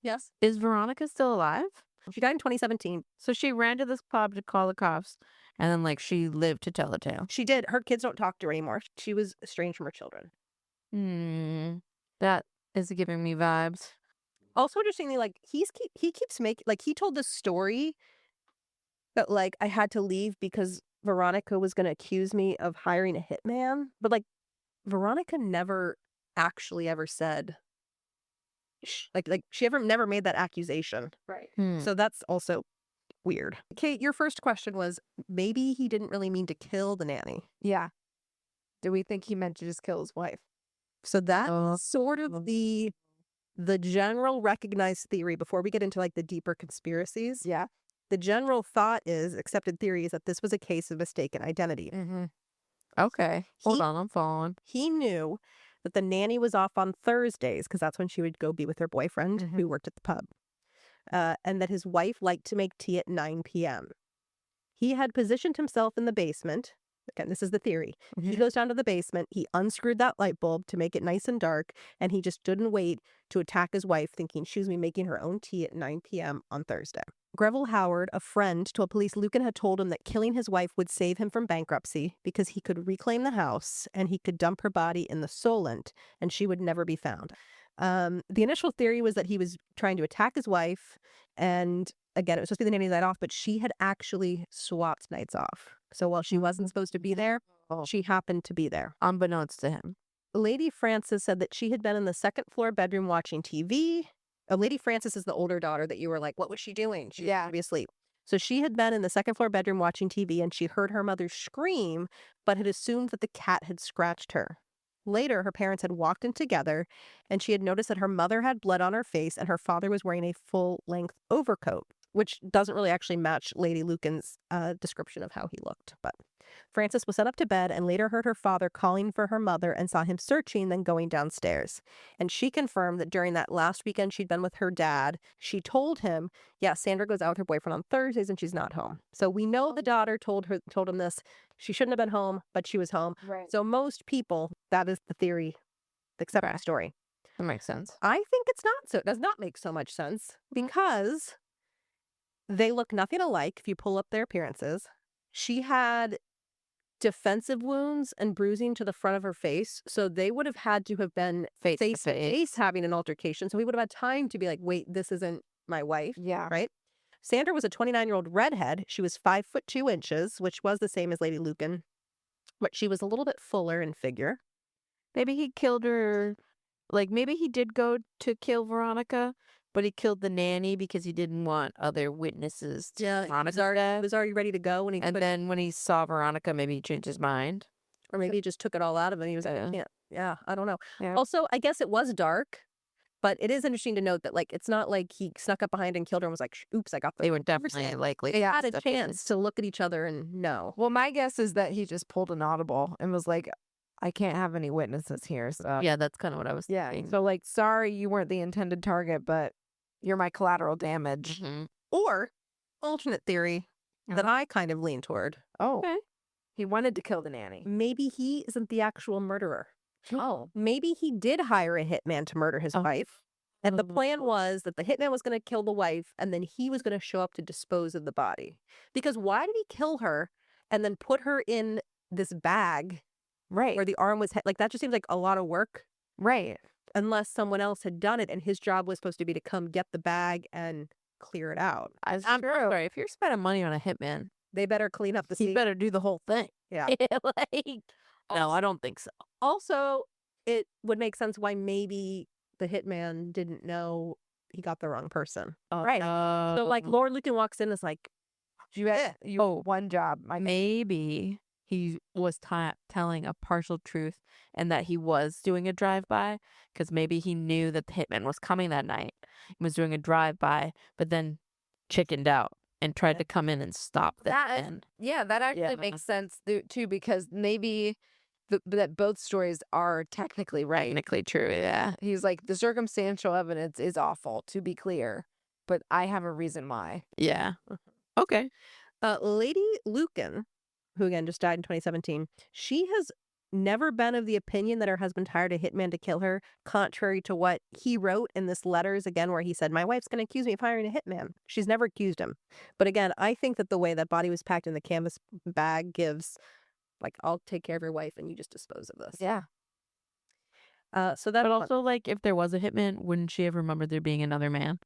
Speaker 3: Yes,
Speaker 1: Is Veronica still alive?
Speaker 3: she died in 2017.
Speaker 1: So she ran to this pub to call the cops and then like she lived to tell the tale.
Speaker 3: She did. Her kids don't talk to her anymore. She was estranged from her children.
Speaker 1: That is giving me vibes.
Speaker 3: Also, interestingly, like he keeps making, like, he told this story that like I had to leave because Veronica was going to accuse me of hiring a hitman, but like Veronica never actually ever said like she never made that accusation.
Speaker 2: Right.
Speaker 3: So that's also weird. Kate, your first question was maybe he didn't really mean to kill the nanny.
Speaker 2: Yeah. Do we think he meant to just kill his wife?
Speaker 3: So that's sort of the general recognized theory before we get into like the deeper conspiracies.
Speaker 2: Yeah.
Speaker 3: The general thought is, accepted theory is that this was a case of mistaken identity.
Speaker 2: Mm-hmm.
Speaker 1: Okay. Hold on, I'm following.
Speaker 3: He knew that the nanny was off on Thursdays because that's when she would go be with her boyfriend
Speaker 2: Mhm.
Speaker 3: who worked at the pub, and that his wife liked to make tea at 9 p.m. He had positioned himself in the basement. Again, this is the theory. He goes down to the basement. He unscrewed that light bulb to make it nice and dark, and he just didn't wait to attack his wife, thinking she was going to be making her own tea at 9 p.m. on Thursday. Greville Howard, a friend, told police Lucan had told him that killing his wife would save him from bankruptcy because he could reclaim the house and he could dump her body in the Solent and she would never be found. The initial theory was that he was trying to attack his wife, and again, it was supposed to be the nanny night off, but she had actually swapped nights off. So while she wasn't supposed to be there,
Speaker 1: Oh.
Speaker 3: she happened to be there.
Speaker 1: Unbeknownst to him.
Speaker 3: Lady Frances said that she had been in the second floor bedroom watching TV. Lady Frances is the older daughter that you were like, what was she doing? She was
Speaker 2: Yeah.
Speaker 3: supposed to be asleep. So she had been in the second floor bedroom watching TV, and she heard her mother scream, but had assumed that the cat had scratched her. Later, her parents had walked in together, and she had noticed that her mother had blood on her face and her father was wearing a full-length overcoat, which doesn't really actually match Lady Lucan's description of how he looked. But Frances was sent up to bed and later heard her father calling for her mother and saw him searching, then going downstairs. And she confirmed that during that last weekend she'd been with her dad, she told him, yeah, Sandra goes out with her boyfriend on Thursdays and she's not home. So we know the daughter told him this. She shouldn't have been home, but she was home.
Speaker 2: Right.
Speaker 3: So most people, that is the theory, except the story.
Speaker 1: That makes sense.
Speaker 3: I think it's not so. It does not make so much sense because they look nothing alike if you pull up their appearances. She had defensive wounds and bruising to the front of her face, so they would have had to have been
Speaker 1: Face to
Speaker 3: face to face having an altercation. So he would have had time to be like, wait, this isn't my wife,
Speaker 2: Yeah.
Speaker 3: right? Sandra was a 29-year-old redhead. She was 5'2", which was the same as Lady Lucan, but she was a little bit fuller in figure.
Speaker 1: Maybe he killed her. Like, maybe he did go to kill Veronica, but he killed the nanny because he didn't want other witnesses to Veronica's
Speaker 3: He
Speaker 1: death.
Speaker 3: was already ready to go when he
Speaker 1: And then when he saw Veronica, maybe he changed his mind.
Speaker 3: or maybe he just took it all out of him. He was like,
Speaker 1: Yeah.
Speaker 3: I can't. Yeah, I don't know.
Speaker 1: Yeah.
Speaker 3: Also, I guess it was dark, but it is interesting to note that, like, it's not like he snuck up behind and killed her and was like, oops, I got the
Speaker 1: They were definitely likely.
Speaker 3: They had a
Speaker 1: definitely.
Speaker 3: chance to look at each other and know.
Speaker 2: Well, my guess is that he just pulled an audible and was like, I can't have any witnesses here. So
Speaker 1: Yeah, that's kind of what I was
Speaker 2: yeah.
Speaker 1: thinking.
Speaker 2: So like, sorry, you weren't the intended target, but you're my collateral damage.
Speaker 1: Mhm.
Speaker 3: Or, alternate theory that I kind of lean toward,
Speaker 2: Oh,
Speaker 1: Okay.
Speaker 2: he wanted to kill the nanny.
Speaker 3: maybe he isn't the actual murderer.
Speaker 2: Oh,
Speaker 3: Maybe he did hire a hitman to murder his
Speaker 1: Oh.
Speaker 3: wife. And the plan was that the hitman was going to kill the wife and then he was going to show up to dispose of the body. Because why did he kill her and then put her in this bag
Speaker 2: right,
Speaker 3: where the arm was like, that just seems like a lot of work
Speaker 2: right.
Speaker 3: unless someone else had done it and his job was supposed to be to come get the bag and clear it out.
Speaker 1: I'm sorry. If you're spending money on a hitman,
Speaker 3: They better clean up the
Speaker 1: he
Speaker 3: scene.
Speaker 1: better do the whole thing.
Speaker 3: Yeah.
Speaker 1: Like, no, I don't think so.
Speaker 3: Also, it would make sense why maybe the hitman didn't know he got the wrong person.
Speaker 2: Right.
Speaker 3: So like Lord Lucan walks in and is like,
Speaker 2: You had
Speaker 1: Oh.
Speaker 2: one job.
Speaker 1: maybe he was telling a partial truth and that he was doing a drive-by because maybe he knew that the hitman was coming that night and was doing a drive-by, but then chickened out and tried to come in and stop the
Speaker 2: That-
Speaker 1: hitman.
Speaker 2: Yeah, that actually
Speaker 1: Yeah.
Speaker 2: makes sense too, because maybe that both stories are technically right.
Speaker 1: Technically true, yeah.
Speaker 2: He's like, the circumstantial evidence is awful, to be clear, but I have a reason why.
Speaker 1: Yeah. Okay.
Speaker 3: Lady Lucan, who again just died in 2017, she has never been of the opinion that her husband hired a hitman to kill her, contrary to what he wrote in this letters, again, where he said, my wife's going to accuse me of hiring a hitman. She's never accused him. But again, I think that the way that body was packed in the canvas bag gives, like, I'll take care of your wife and you just dispose of this.
Speaker 2: Yeah.
Speaker 3: So that
Speaker 1: But also, like, if there was a hitman, wouldn't she have remembered there being another man?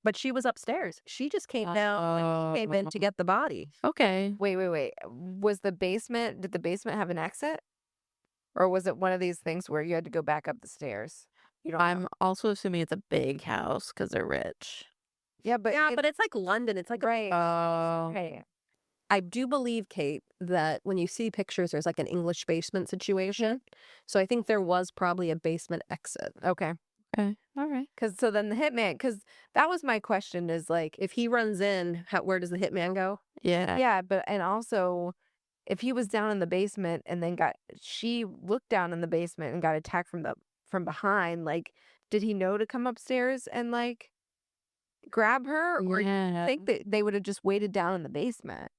Speaker 3: But she was upstairs. She just came down, came in to get the body.
Speaker 1: Okay.
Speaker 2: Wait. Did the basement have an exit? Or was it one of these things where you had to go back up the stairs? You don't know.
Speaker 1: I'm also assuming it's a big house because they're rich.
Speaker 2: Yeah, but
Speaker 3: But it's like London. It's like
Speaker 2: right.
Speaker 1: Oh.
Speaker 2: Right.
Speaker 3: I do believe, Kate, that when you see pictures, there's like an English basement situation. So I think there was probably a basement exit.
Speaker 2: Okay.
Speaker 1: Okay. All right.
Speaker 2: Because so then the hitman, because that was my question, is like,
Speaker 3: If he runs in, where does the hitman go?
Speaker 1: Yeah.
Speaker 2: yeah, but and also if he was down in the basement and then she looked down in the basement and got attacked from behind, like, did he know to come upstairs and like grab her, or do you
Speaker 1: Yeah.
Speaker 2: think that they would have just waited down in the basement?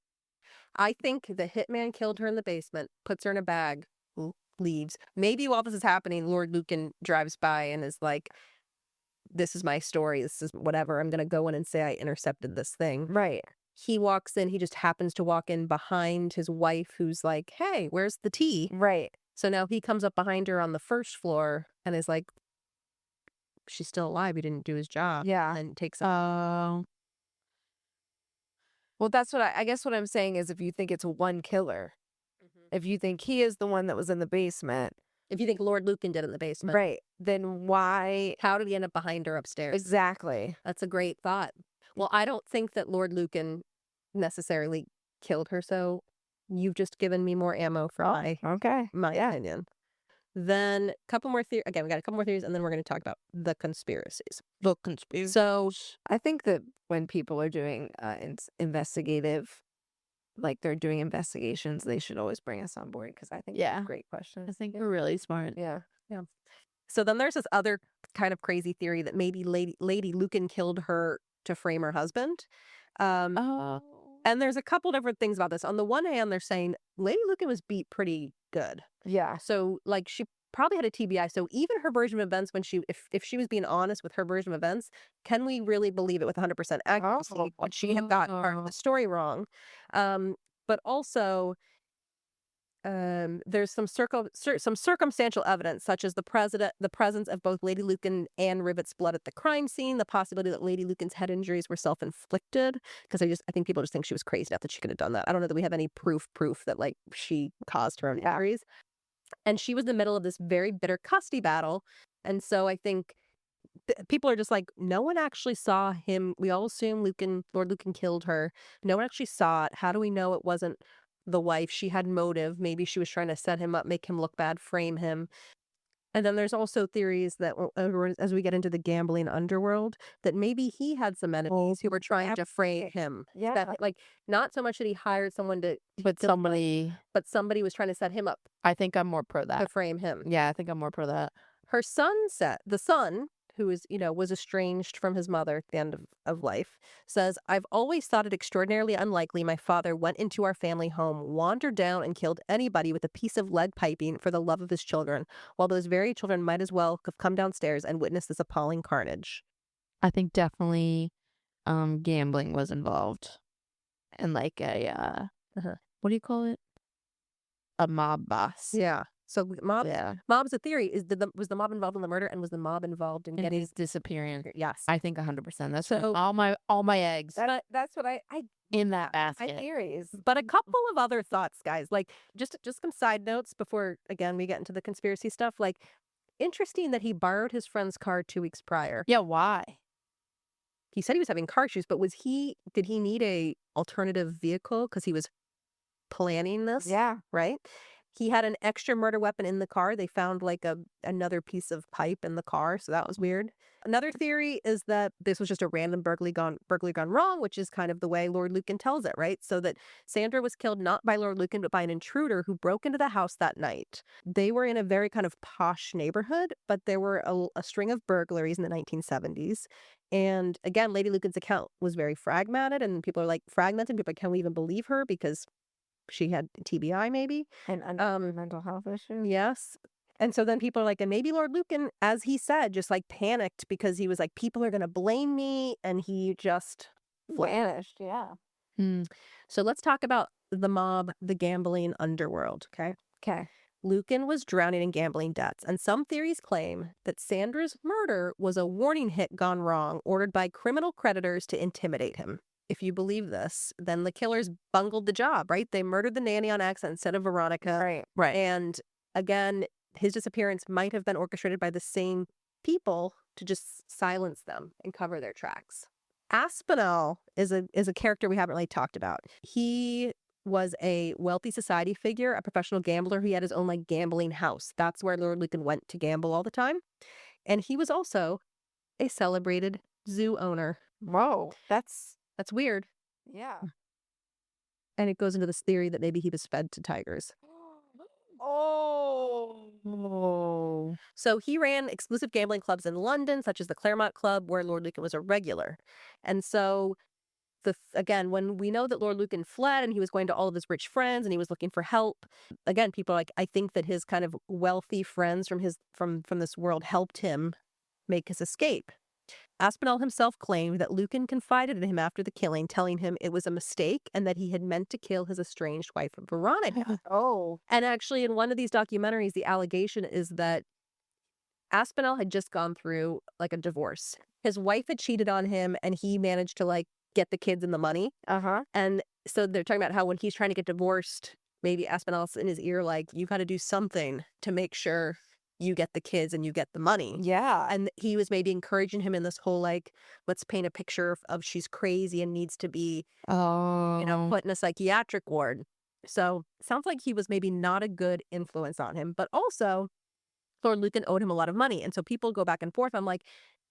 Speaker 3: I think the hitman killed her in the basement, puts her in a bag, leaves. Maybe while this is happening, Lord Lucan drives by and is like, this is my story. This is whatever. I'm going to go in and say I intercepted this thing.
Speaker 2: Right.
Speaker 3: He walks in. He just happens to walk in behind his wife, who's like, hey, where's the tea?
Speaker 2: Right.
Speaker 3: So now he comes up behind her on the first floor and is like, she's still alive. He didn't do his job.
Speaker 2: Yeah.
Speaker 3: And takes
Speaker 1: Oh.
Speaker 2: Well, that's what I guess what I'm saying is, if you think it's one killer, if you think he is the one that was in the basement,
Speaker 3: If you think Lord Lucan did it in the basement,
Speaker 2: right, then why
Speaker 3: how did he end up behind her upstairs?
Speaker 2: exactly?
Speaker 3: That's a great thought. Well, I don't think that Lord Lucan necessarily killed her, so you've just given me more ammo for
Speaker 2: Okay.
Speaker 3: my opinion. Then a couple more theories. Again, we got a couple more theories, and then we're going to talk about the conspiracies.
Speaker 1: The conspiracy.
Speaker 3: So
Speaker 2: I think that when people are doing investigative, like they're doing investigations, they should always bring us on board, because I think
Speaker 1: Yeah.
Speaker 2: they're great questions.
Speaker 1: I think we're really smart.
Speaker 2: Yeah.
Speaker 3: So then there's this other kind of crazy theory that maybe Lady Lucan killed her to frame her husband.
Speaker 1: Oh.
Speaker 3: And there's a couple different things about this. On the one hand, they're saying Lady Lucan was beat pretty good.
Speaker 2: Yeah.
Speaker 3: So like she probably had a TBI. So even her version of events, when if she was being honest with her version of events, can we really believe it with 100% accuracy?
Speaker 2: Oh.
Speaker 3: Would she have got part of the story wrong? But also, there's some circumstantial evidence, such as the presence of both Lady Lucan and Rivett's blood at the crime scene, the possibility that Lady Lucan's head injuries were self-inflicted, because I think people just think she was crazy enough that she could have done that. I don't know that we have any proof that like she caused her own injuries. And she was in the middle of this very bitter custody battle, and so I think people are just like, no one actually saw him. We all assume Lord Lucan killed her. No one actually saw it. How do we know it wasn't the wife? She had motive. Maybe she was trying to set him up, make him look bad, frame him. And then there's also theories that as we get into the gambling underworld, that maybe he had some enemies who were trying to frame him.
Speaker 2: Yeah.
Speaker 3: That, like, not so much that he hired someone to
Speaker 1: But
Speaker 3: kill
Speaker 1: somebody,
Speaker 3: but somebody was trying to set him up
Speaker 1: I think I'm more pro
Speaker 3: to
Speaker 1: that.
Speaker 3: frame him.
Speaker 1: Yeah, I think I'm more pro that.
Speaker 3: Her son the son, who is, was estranged from his mother at the end of life, says, I've always thought it extraordinarily unlikely my father went into our family home, wandered down, and killed anybody with a piece of lead piping for the love of his children, while those very children might as well have come downstairs and witnessed this appalling carnage.
Speaker 1: I think definitely gambling was involved. And like a what do you call it? A mob boss.
Speaker 3: Yeah. So
Speaker 1: Yeah.
Speaker 3: mob's a theory. Was the mob involved in the murder, and was the mob involved in
Speaker 1: And
Speaker 3: getting
Speaker 1: his disappearance.
Speaker 3: Yes.
Speaker 1: I think 100%. That's
Speaker 3: So-
Speaker 1: all my eggs
Speaker 2: That's what I
Speaker 1: in that
Speaker 2: my
Speaker 1: basket.
Speaker 2: theories.
Speaker 3: But a couple of other thoughts, guys. Like just some side notes before again we get into the conspiracy stuff. Like, interesting that he borrowed his friend's car 2 weeks prior.
Speaker 1: Yeah, why?
Speaker 3: He said he was having car issues, but did he need a alternative vehicle because he was planning this?
Speaker 2: Yeah.
Speaker 3: Right? He had an extra murder weapon in the car. They found like another piece of pipe in the car, so that was weird. Another theory is that this was just a random burglary gone wrong, which is kind of the way Lord Lucan tells it, right? So that Sandra was killed not by Lord Lucan, but by an intruder who broke into the house that night. They were in a very kind of posh neighborhood, but there were a string of burglaries in the 1970s. And again, Lady Lucan's account was very fragmented, and people are like, fragmented? People are like, can we even believe her? Because she had TBI, maybe.
Speaker 2: And mental health issues.
Speaker 3: Yes. And so then people are like, and maybe Lord Lucan, as he said, just like panicked because he was like, people are going to blame me. And he just
Speaker 2: Vanished. Yeah.
Speaker 3: So let's talk about the mob, the gambling underworld.
Speaker 2: Okay.
Speaker 3: Lucan was drowning in gambling debts, and some theories claim that Sandra's murder was a warning hit gone wrong, ordered by criminal creditors to intimidate him. If you believe this, then the killers bungled the job, right? They murdered the nanny on accident instead of Veronica.
Speaker 2: Right.
Speaker 3: And again, his disappearance might have been orchestrated by the same people to just silence them and cover their tracks. Aspinall is a character we haven't really talked about. He was a wealthy society figure, a professional gambler. He had his own like gambling house. That's where Lord Lucan went to gamble all the time. And he was also a celebrated zoo owner.
Speaker 2: Whoa. That's
Speaker 3: That's weird.
Speaker 2: yeah.
Speaker 3: And it goes into this theory that maybe he was fed to tigers.
Speaker 2: Oh.
Speaker 3: So he ran exclusive gambling clubs in London, such as the Claremont Club, where Lord Lucan was a regular. And so, again, when we know that Lord Lucan fled and he was going to all of his rich friends and he was looking for help, again, people are like, I think that his kind of wealthy friends from this world helped him make his escape. Aspinall himself claimed that Lucan confided in him after the killing, telling him it was a mistake and that he had meant to kill his estranged wife, Veronica.
Speaker 2: Oh.
Speaker 3: And actually, in one of these documentaries, the allegation is that Aspinall had just gone through like a divorce. His wife had cheated on him and he managed to like get the kids and the money.
Speaker 2: Uh-huh.
Speaker 3: And so they're talking about how when he's trying to get divorced, maybe Aspinall's in his ear like, you got to do something to make sure you get the kids and you get the money.
Speaker 2: Yeah.
Speaker 3: And he was maybe encouraging him in this whole like, let's paint a picture of she's crazy and needs to be, put in a psychiatric ward. So sounds like he was maybe not a good influence on him, but also Lord Lucan owed him a lot of money. And so people go back and forth. I'm like,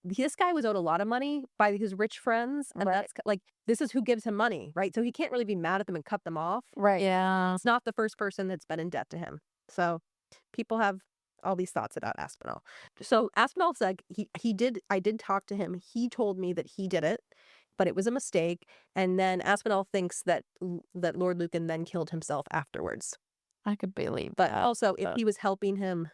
Speaker 3: this guy was owed a lot of money by his rich friends. And that's like, this is who gives him money, right? So he can't really be mad at them and cut them off.
Speaker 2: Right.
Speaker 1: Yeah.
Speaker 3: It's not the first person that's been in debt to him. So people have all these thoughts about Aspinall. So Aspinall said I did talk to him. He told me that he did it, but it was a mistake. And then Aspinall thinks that Lord Lucan then killed himself afterwards.
Speaker 1: I could believe
Speaker 3: But
Speaker 1: that.
Speaker 3: also, if he was helping him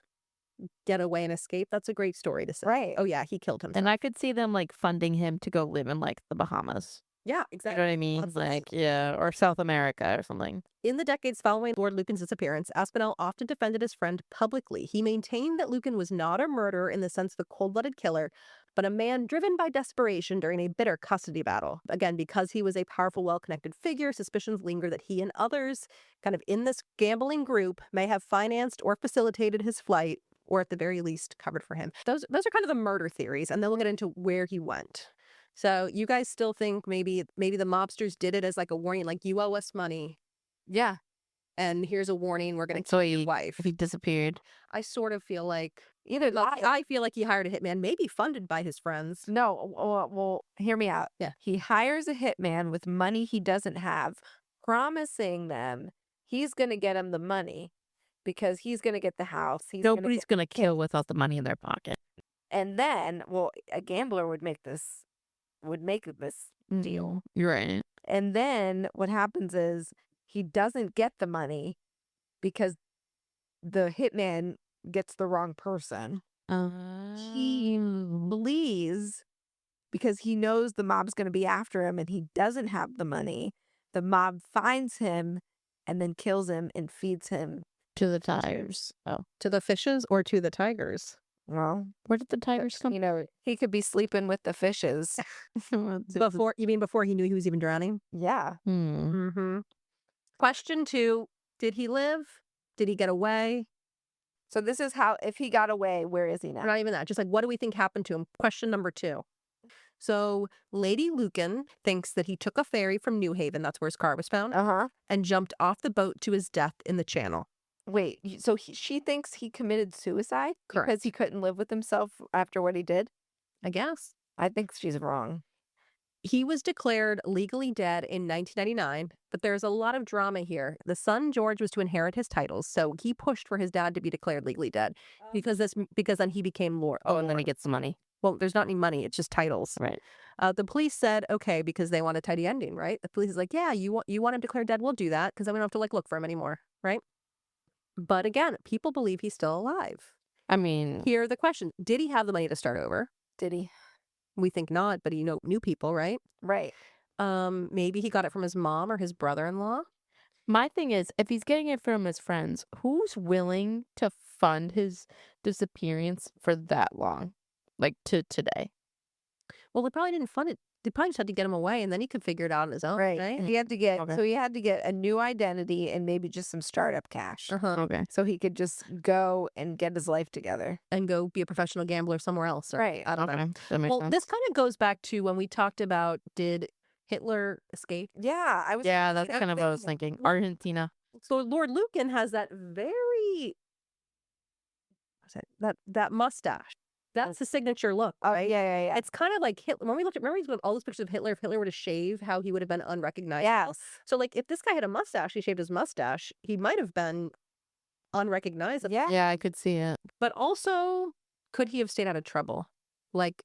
Speaker 3: get away and escape, that's a great story to say.
Speaker 2: Right.
Speaker 3: Oh yeah, he killed himself.
Speaker 1: And I could see them like funding him to go live in like the Bahamas.
Speaker 3: Yeah,
Speaker 1: You
Speaker 3: exactly.
Speaker 1: know what I mean? Like, yeah, or South America or something.
Speaker 3: In the decades following Lord Lucan's disappearance, Aspinall often defended his friend publicly. He maintained that Lucan was not a murderer in the sense of a cold-blooded killer, but a man driven by desperation during a bitter custody battle. Again, because he was a powerful, well-connected figure, suspicions linger that he and others kind of in this gambling group may have financed or facilitated his flight, or at the very least covered for him. Those are kind of the murder theories, and then we'll get into where he went. So you guys still think maybe the mobsters did it as like a warning, like you owe us money,
Speaker 2: Yeah.
Speaker 3: and here's a warning, we're gonna
Speaker 1: So
Speaker 3: kill your wife.
Speaker 1: if he disappeared.
Speaker 3: I sort of feel like
Speaker 2: Either that.
Speaker 3: I feel like he hired a hitman, maybe funded by his friends.
Speaker 2: No. Well, hear me out.
Speaker 3: Yeah.
Speaker 2: He hires a hitman with money he doesn't have, promising them he's going to get him the money because he's going to get the house.
Speaker 1: Nobody's gonna kill without the money in their pocket.
Speaker 2: And then, well, a gambler would make this deal.
Speaker 1: You're right.
Speaker 2: And then what happens is he doesn't get the money because the hitman gets the wrong person. He believes because he knows the mob's going to be after him and he doesn't have the money. The mob finds him and then kills him and feeds him.
Speaker 1: to the tigers. Oh,
Speaker 3: To the fishes or to the tigers?
Speaker 2: Well,
Speaker 1: where did the tigers come?
Speaker 2: he could be sleeping with the fishes.
Speaker 3: Before he knew he was even drowning?
Speaker 2: Yeah.
Speaker 3: Mm-hmm. Question 2, did he live? Did he get away?
Speaker 2: So this is how, if he got away, where is he now?
Speaker 3: Not even that. Just like, what do we think happened to him? Question number 2. So Lady Lucan thinks that he took a ferry from New Haven, that's where his car was found,
Speaker 2: Uh-huh.
Speaker 3: and jumped off the boat to his death in the channel.
Speaker 2: Wait, so she thinks he committed suicide?
Speaker 3: Correct.
Speaker 2: Because he couldn't live with himself after what he did?
Speaker 3: I guess.
Speaker 2: I think she's wrong.
Speaker 3: He was declared legally dead in 1999, but there's a lot of drama here. The son, George, was to inherit his titles, so he pushed for his dad to be declared legally dead because then he became Lord.
Speaker 1: Oh, and then he gets the money.
Speaker 3: Well, there's not any money. It's just titles.
Speaker 1: Right.
Speaker 3: The police said, okay, because they want a tidy ending, right? The police is like, yeah, you want him declared dead, we'll do that because then we don't have to like look for him anymore, right? But again, people believe he's still alive.
Speaker 1: I mean,
Speaker 3: Here are the questions. Did he have the money to start over?
Speaker 2: Did he?
Speaker 3: We think not, but he knew people, right?
Speaker 2: Right.
Speaker 3: Maybe he got it from his mom or his brother-in-law.
Speaker 1: my thing is, if he's getting it from his friends, who's willing to fund his disappearance for that long? Like to today?
Speaker 3: Well, they probably didn't fund it. They probably just had to get him away, and then he could figure it out on his own, right?
Speaker 2: He had to get
Speaker 1: Okay.
Speaker 2: so he had to get a new identity and maybe just some startup cash.
Speaker 3: Uh-huh.
Speaker 1: Okay.
Speaker 2: So he could just go and get his life together.
Speaker 3: And go be a professional gambler somewhere else.
Speaker 2: Right.
Speaker 3: I don't know.
Speaker 1: Okay. That makes
Speaker 3: Well,
Speaker 1: sense.
Speaker 3: this kind of goes back to when we talked about, did Hitler escape?
Speaker 2: Yeah, I was
Speaker 1: Yeah, that's kind of what I was thinking. Argentina.
Speaker 3: So Lord Lucan has that very, what's that mustache. That's the signature look,
Speaker 2: Oh,
Speaker 3: right?
Speaker 2: yeah.
Speaker 3: It's kind of like Hitler. When we looked at, remember we looked at all those pictures of Hitler, if Hitler were to shave, how he would have been unrecognizable.
Speaker 2: Yes.
Speaker 3: So like if this guy had a mustache, he shaved his mustache, he might have been unrecognizable.
Speaker 2: Yeah.
Speaker 1: Yeah, I could see it.
Speaker 3: But also, could he have stayed out of trouble? Like,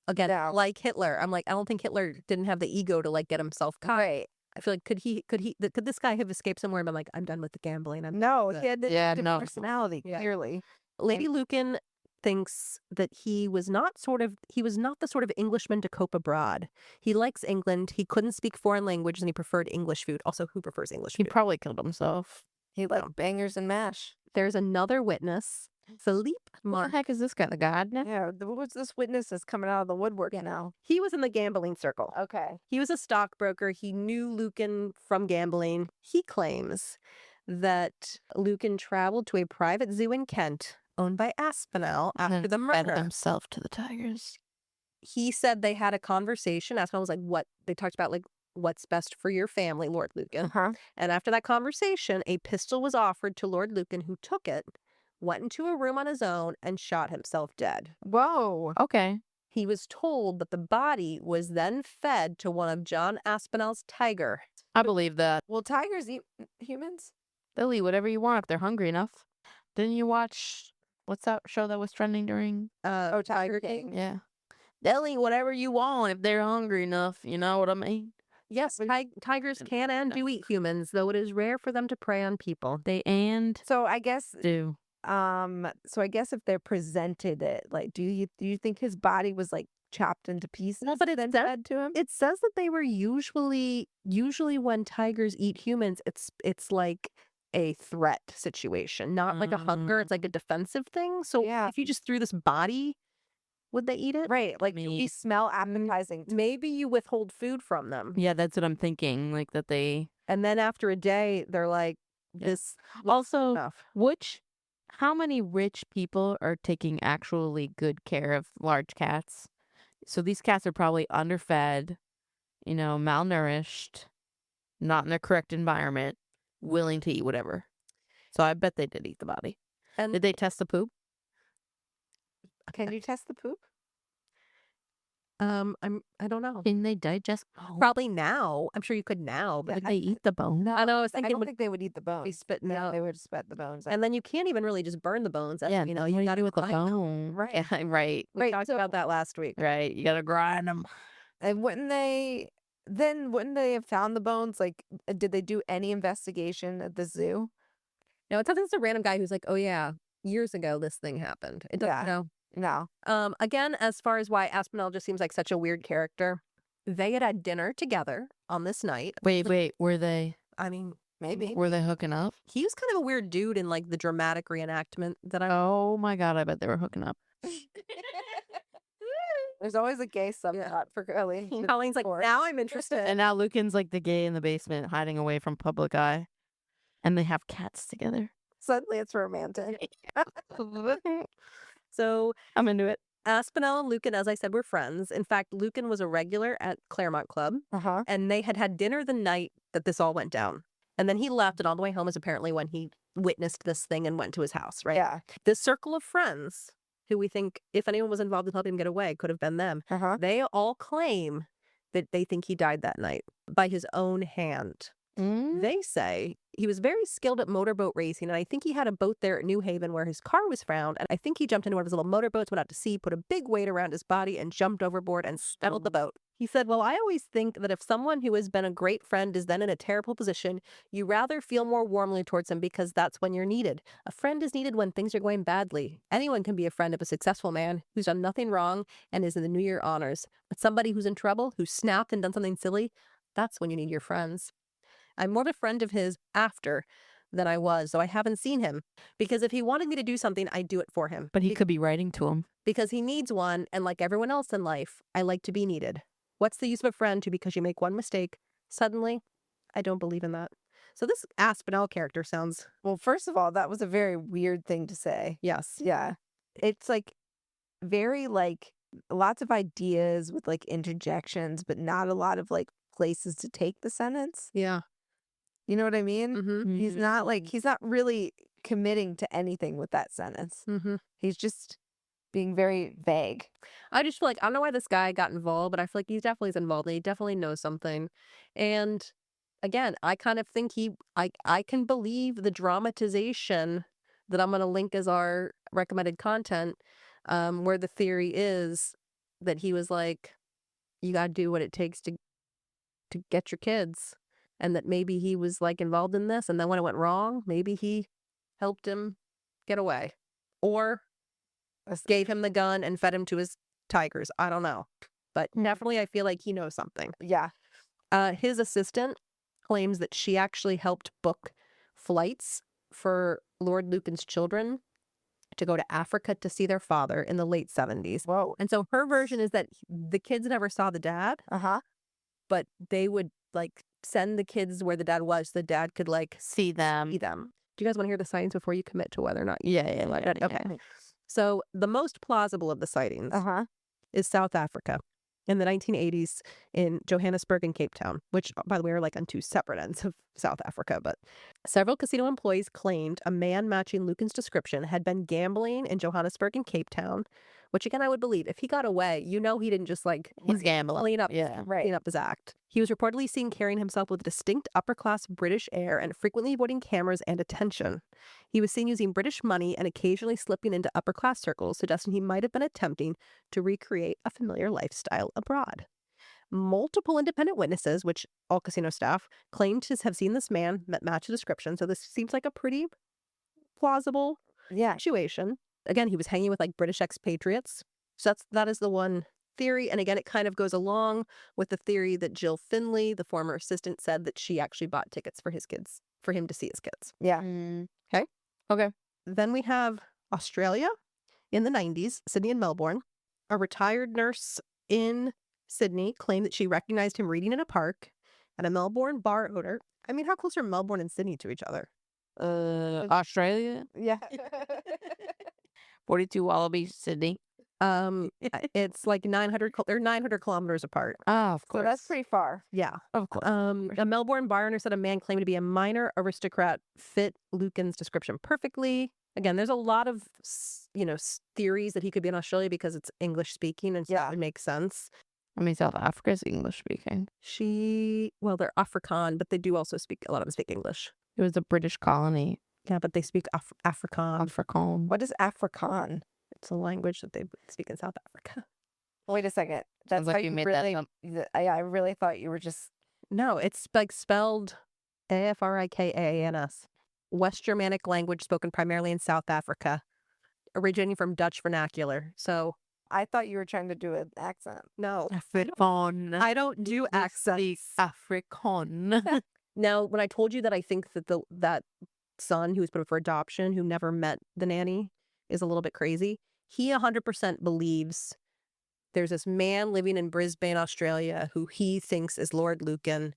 Speaker 3: again,
Speaker 2: No.
Speaker 3: like Hitler. I'm like, I don't think Hitler didn't have the ego to like get himself caught.
Speaker 2: Right.
Speaker 3: I feel like could this guy have escaped somewhere and been like, I'm done with the gambling.
Speaker 2: No,
Speaker 3: good.
Speaker 2: he had
Speaker 1: Yeah,
Speaker 2: the
Speaker 1: no.
Speaker 2: personality,
Speaker 3: Yeah.
Speaker 2: clearly.
Speaker 3: Lady Lucan thinks that he was not the sort of Englishman to cope abroad. He likes England. He couldn't speak foreign languages and he preferred English food. Also, who prefers English
Speaker 1: He
Speaker 3: food?
Speaker 1: probably killed himself.
Speaker 2: He liked bangers and mash.
Speaker 3: There's another witness, Philippe
Speaker 1: What
Speaker 3: Marc.
Speaker 1: the heck is this guy? The god now?
Speaker 2: Yeah, what's this witness that's coming out of the woodwork now?
Speaker 3: He was in the gambling circle.
Speaker 2: Okay.
Speaker 3: He was a stockbroker. He knew Lucan from gambling. He claims that Lucan traveled to a private zoo in Kent owned by Aspinall after the
Speaker 1: Fed
Speaker 3: murder.
Speaker 1: himself to the tigers.
Speaker 3: He said they had a conversation. Aspinall was like, what? They talked about like what's best for your family, Lord Lucan.
Speaker 2: Uh-huh.
Speaker 3: And after that conversation, a pistol was offered to Lord Lucan, who took it, went into a room on his own, and shot himself dead.
Speaker 2: Whoa.
Speaker 1: Okay.
Speaker 3: He was told that the body was then fed to one of John Aspinall's tiger.
Speaker 1: I believe that.
Speaker 2: Will tigers eat humans?
Speaker 1: They'll eat whatever you want if they're hungry enough. Didn't you watch, what's that show that was trending during?
Speaker 2: Oh, Tiger King.
Speaker 1: Yeah. They'll eat whatever you want if they're hungry enough. You know what I mean?
Speaker 3: Yes, tigers can and do eat humans, though it is rare for them to prey on people.
Speaker 1: They and
Speaker 2: So I guess
Speaker 1: do.
Speaker 2: if they're presented it, like do you think his body was like chopped into pieces
Speaker 3: But it
Speaker 2: then
Speaker 3: says-
Speaker 2: fed to him?
Speaker 3: It says that they were usually when tigers eat humans, it's like a threat situation, not like a hunger. It's like a defensive thing. So
Speaker 2: Yeah.
Speaker 3: if you just threw this body, would they eat it?
Speaker 2: Right. Like
Speaker 1: Me.
Speaker 2: we smell appetizing.
Speaker 3: Maybe you withhold food from them.
Speaker 1: Yeah, that's what I'm thinking. Like that they.
Speaker 3: And then after a day, they're like,
Speaker 1: Yeah.
Speaker 3: this
Speaker 1: Also,
Speaker 3: enough.
Speaker 1: how many rich people are taking actually good care of large cats? So these cats are probably underfed, malnourished, not in their correct environment, willing to eat whatever. So I bet they did eat the body.
Speaker 3: And
Speaker 1: Did they test the poop?
Speaker 2: Can you test the poop?
Speaker 3: I don't know.
Speaker 1: Can they digest?
Speaker 3: Probably now. I'm sure you could now, but
Speaker 1: Did they eat the bone?
Speaker 3: I know I was
Speaker 2: I
Speaker 3: thinking
Speaker 2: don't
Speaker 3: would
Speaker 2: think they would eat the bones.
Speaker 3: be spitting
Speaker 2: Yeah,
Speaker 3: out.
Speaker 2: they would spit the bones out.
Speaker 3: And then you can't even really just burn the bones.
Speaker 1: Yeah,
Speaker 3: You
Speaker 1: what do
Speaker 3: got
Speaker 1: do with the
Speaker 3: grind 'em.
Speaker 1: bone? Right, yeah, right,
Speaker 3: We talked about that last week.
Speaker 1: right. You gotta grind them.
Speaker 2: And wouldn't they have found the bones? Like, did they do any investigation at the zoo?
Speaker 3: No, it's a random guy who's like, oh yeah, years ago this thing happened. It doesn't
Speaker 2: Yeah.
Speaker 3: know.
Speaker 2: No.
Speaker 3: Again, as far as why Aspinall just seems like such a weird character, they had dinner together on this night.
Speaker 1: Wait, were they
Speaker 3: I mean,
Speaker 2: Maybe.
Speaker 1: were they hooking up?
Speaker 3: he was kind of a weird dude in like the dramatic reenactment that I.
Speaker 1: Oh my god, I bet they were hooking up.
Speaker 2: There's always a gay subplot for Colleen.
Speaker 3: Colleen's like,
Speaker 2: course.
Speaker 3: now I'm interested.
Speaker 1: And now Lucan's like the gay in the basement, hiding away from public eye, and they have cats together.
Speaker 2: Suddenly it's romantic.
Speaker 3: So
Speaker 1: I'm into it.
Speaker 3: Aspinall and Lucan, as I said, were friends. In fact, Lucan was a regular at Claremont Club,
Speaker 2: Uh-huh.
Speaker 3: and they had dinner the night that this all went down. And then he left, and on the way home is apparently when he witnessed this thing and went to his house, right?
Speaker 2: Yeah.
Speaker 3: This circle of friends, who we think, if anyone was involved in helping him get away, could have been them.
Speaker 2: Uh-huh.
Speaker 3: They all claim that they think he died that night by his own hand.
Speaker 1: Mm?
Speaker 3: They say he was very skilled at motorboat racing, and I think he had a boat there at New Haven where his car was found, and I think he jumped into one of his little motorboats, went out to sea, put a big weight around his body, and jumped overboard and scuttled the boat. He said, well, I always think that if someone who has been a great friend is then in a terrible position, you rather feel more warmly towards them because that's when you're needed. A friend is needed when things are going badly. Anyone can be a friend of a successful man who's done nothing wrong and is in the New Year honors. But somebody who's in trouble, who's snapped and done something silly, that's when you need your friends. I'm more of a friend of his after than I was, though I haven't seen him. Because if he wanted me to do something, I'd do it for him.
Speaker 1: But he could be writing to him.
Speaker 3: Because he needs one, and like everyone else in life, I like to be needed. What's the use of a friend who, because you make one mistake, suddenly, I don't believe in that. So this Aspinall character sounds,
Speaker 2: Well, first of all, that was a very weird thing to say.
Speaker 3: yes.
Speaker 2: Yeah. It's like very like lots of ideas with like interjections, but not a lot of like places to take the sentence.
Speaker 3: Yeah.
Speaker 2: You know what I mean?
Speaker 3: Mm-hmm.
Speaker 2: He's not really committing to anything with that sentence.
Speaker 3: Mm-hmm.
Speaker 2: He's just being very vague.
Speaker 3: I just feel like I don't know why this guy got involved, but I feel like he definitely is involved and he definitely knows something. And again, I kind of think I can believe the dramatization that I'm going to link as our recommended content, where the theory is that he was like, you got to do what it takes to get your kids, and that maybe he was like involved in this, and then when it went wrong, maybe he helped him get away, or gave him the gun and fed him to his tigers. I don't know, but definitely I feel like he knows something.
Speaker 2: Yeah.
Speaker 3: His assistant claims that she actually helped book flights for Lord Lucan's children to go to Africa to see their father in the late 70s.
Speaker 2: Whoa.
Speaker 3: And so her version is that the kids never saw the dad, but they would like send the kids where the dad was so the dad could like
Speaker 1: See them.
Speaker 3: see them. Do you guys want to hear the sightings before you commit to whether or not you
Speaker 1: Yeah.
Speaker 3: Okay. So the most plausible of the sightings is South Africa in the 1980s in Johannesburg and Cape Town, which, by the way, are like on two separate ends of South Africa. But several casino employees claimed a man matching Lucan's description had been gambling in Johannesburg and Cape Town, which again, I would believe. If he got away, he didn't just like
Speaker 1: He's gambling.
Speaker 3: clean up his act. He was reportedly seen carrying himself with a distinct upper-class British air and frequently avoiding cameras and attention. He was seen using British money and occasionally slipping into upper-class circles, suggesting he might have been attempting to recreate a familiar lifestyle abroad. Multiple independent witnesses, which all casino staff, claimed to have seen this man match the description, so this seems like a pretty plausible situation. Again, he was hanging with like British expatriates. So that is the one theory. And again, it kind of goes along with the theory that Jill Finley, the former assistant, said that she actually bought tickets for his kids, for him to see his kids.
Speaker 2: Yeah.
Speaker 1: Okay.
Speaker 3: Then we have Australia in the 90s, Sydney and Melbourne. A retired nurse in Sydney claimed that she recognized him reading in a park, and a Melbourne bar owner. I mean, how close are Melbourne and Sydney to each other?
Speaker 1: Australia,
Speaker 2: Yeah.
Speaker 1: 42 Wallabies, Sydney.
Speaker 3: It's like 900 kilometers apart.
Speaker 1: Ah, of
Speaker 2: So
Speaker 1: course.
Speaker 2: that's pretty far.
Speaker 3: Yeah.
Speaker 1: Of course.
Speaker 3: A Melbourne bar owner said a man claimed to be a minor aristocrat fit Lucan's description perfectly. Again, there's a lot of, theories that he could be in Australia because it's English speaking, and so that would make sense.
Speaker 1: I mean, South Africa is English speaking.
Speaker 3: They're Afrikaan, but they do also a lot of them speak English.
Speaker 1: It was a British colony.
Speaker 3: Yeah, but they speak Afrikaan.
Speaker 1: Afrikaan.
Speaker 2: What is Afrikaan?
Speaker 3: It's a language that they speak in South Africa.
Speaker 2: Wait a second. That's
Speaker 1: Sounds like
Speaker 2: how
Speaker 1: you made
Speaker 2: really,
Speaker 1: that up.
Speaker 2: I really thought you were just.
Speaker 3: No, it's like spelled Afrikaans. West Germanic language spoken primarily in South Africa, originating from Dutch vernacular. So
Speaker 2: I thought you were trying to do an accent.
Speaker 3: no,
Speaker 1: Afrikaan.
Speaker 3: I don't do accents.
Speaker 1: Afrikaan.
Speaker 3: Now, when I told you that I think that that son who was put up for adoption, who never met the nanny, is a little bit crazy, he 100% believes there's this man living in Brisbane, Australia, who he thinks is Lord Lucan,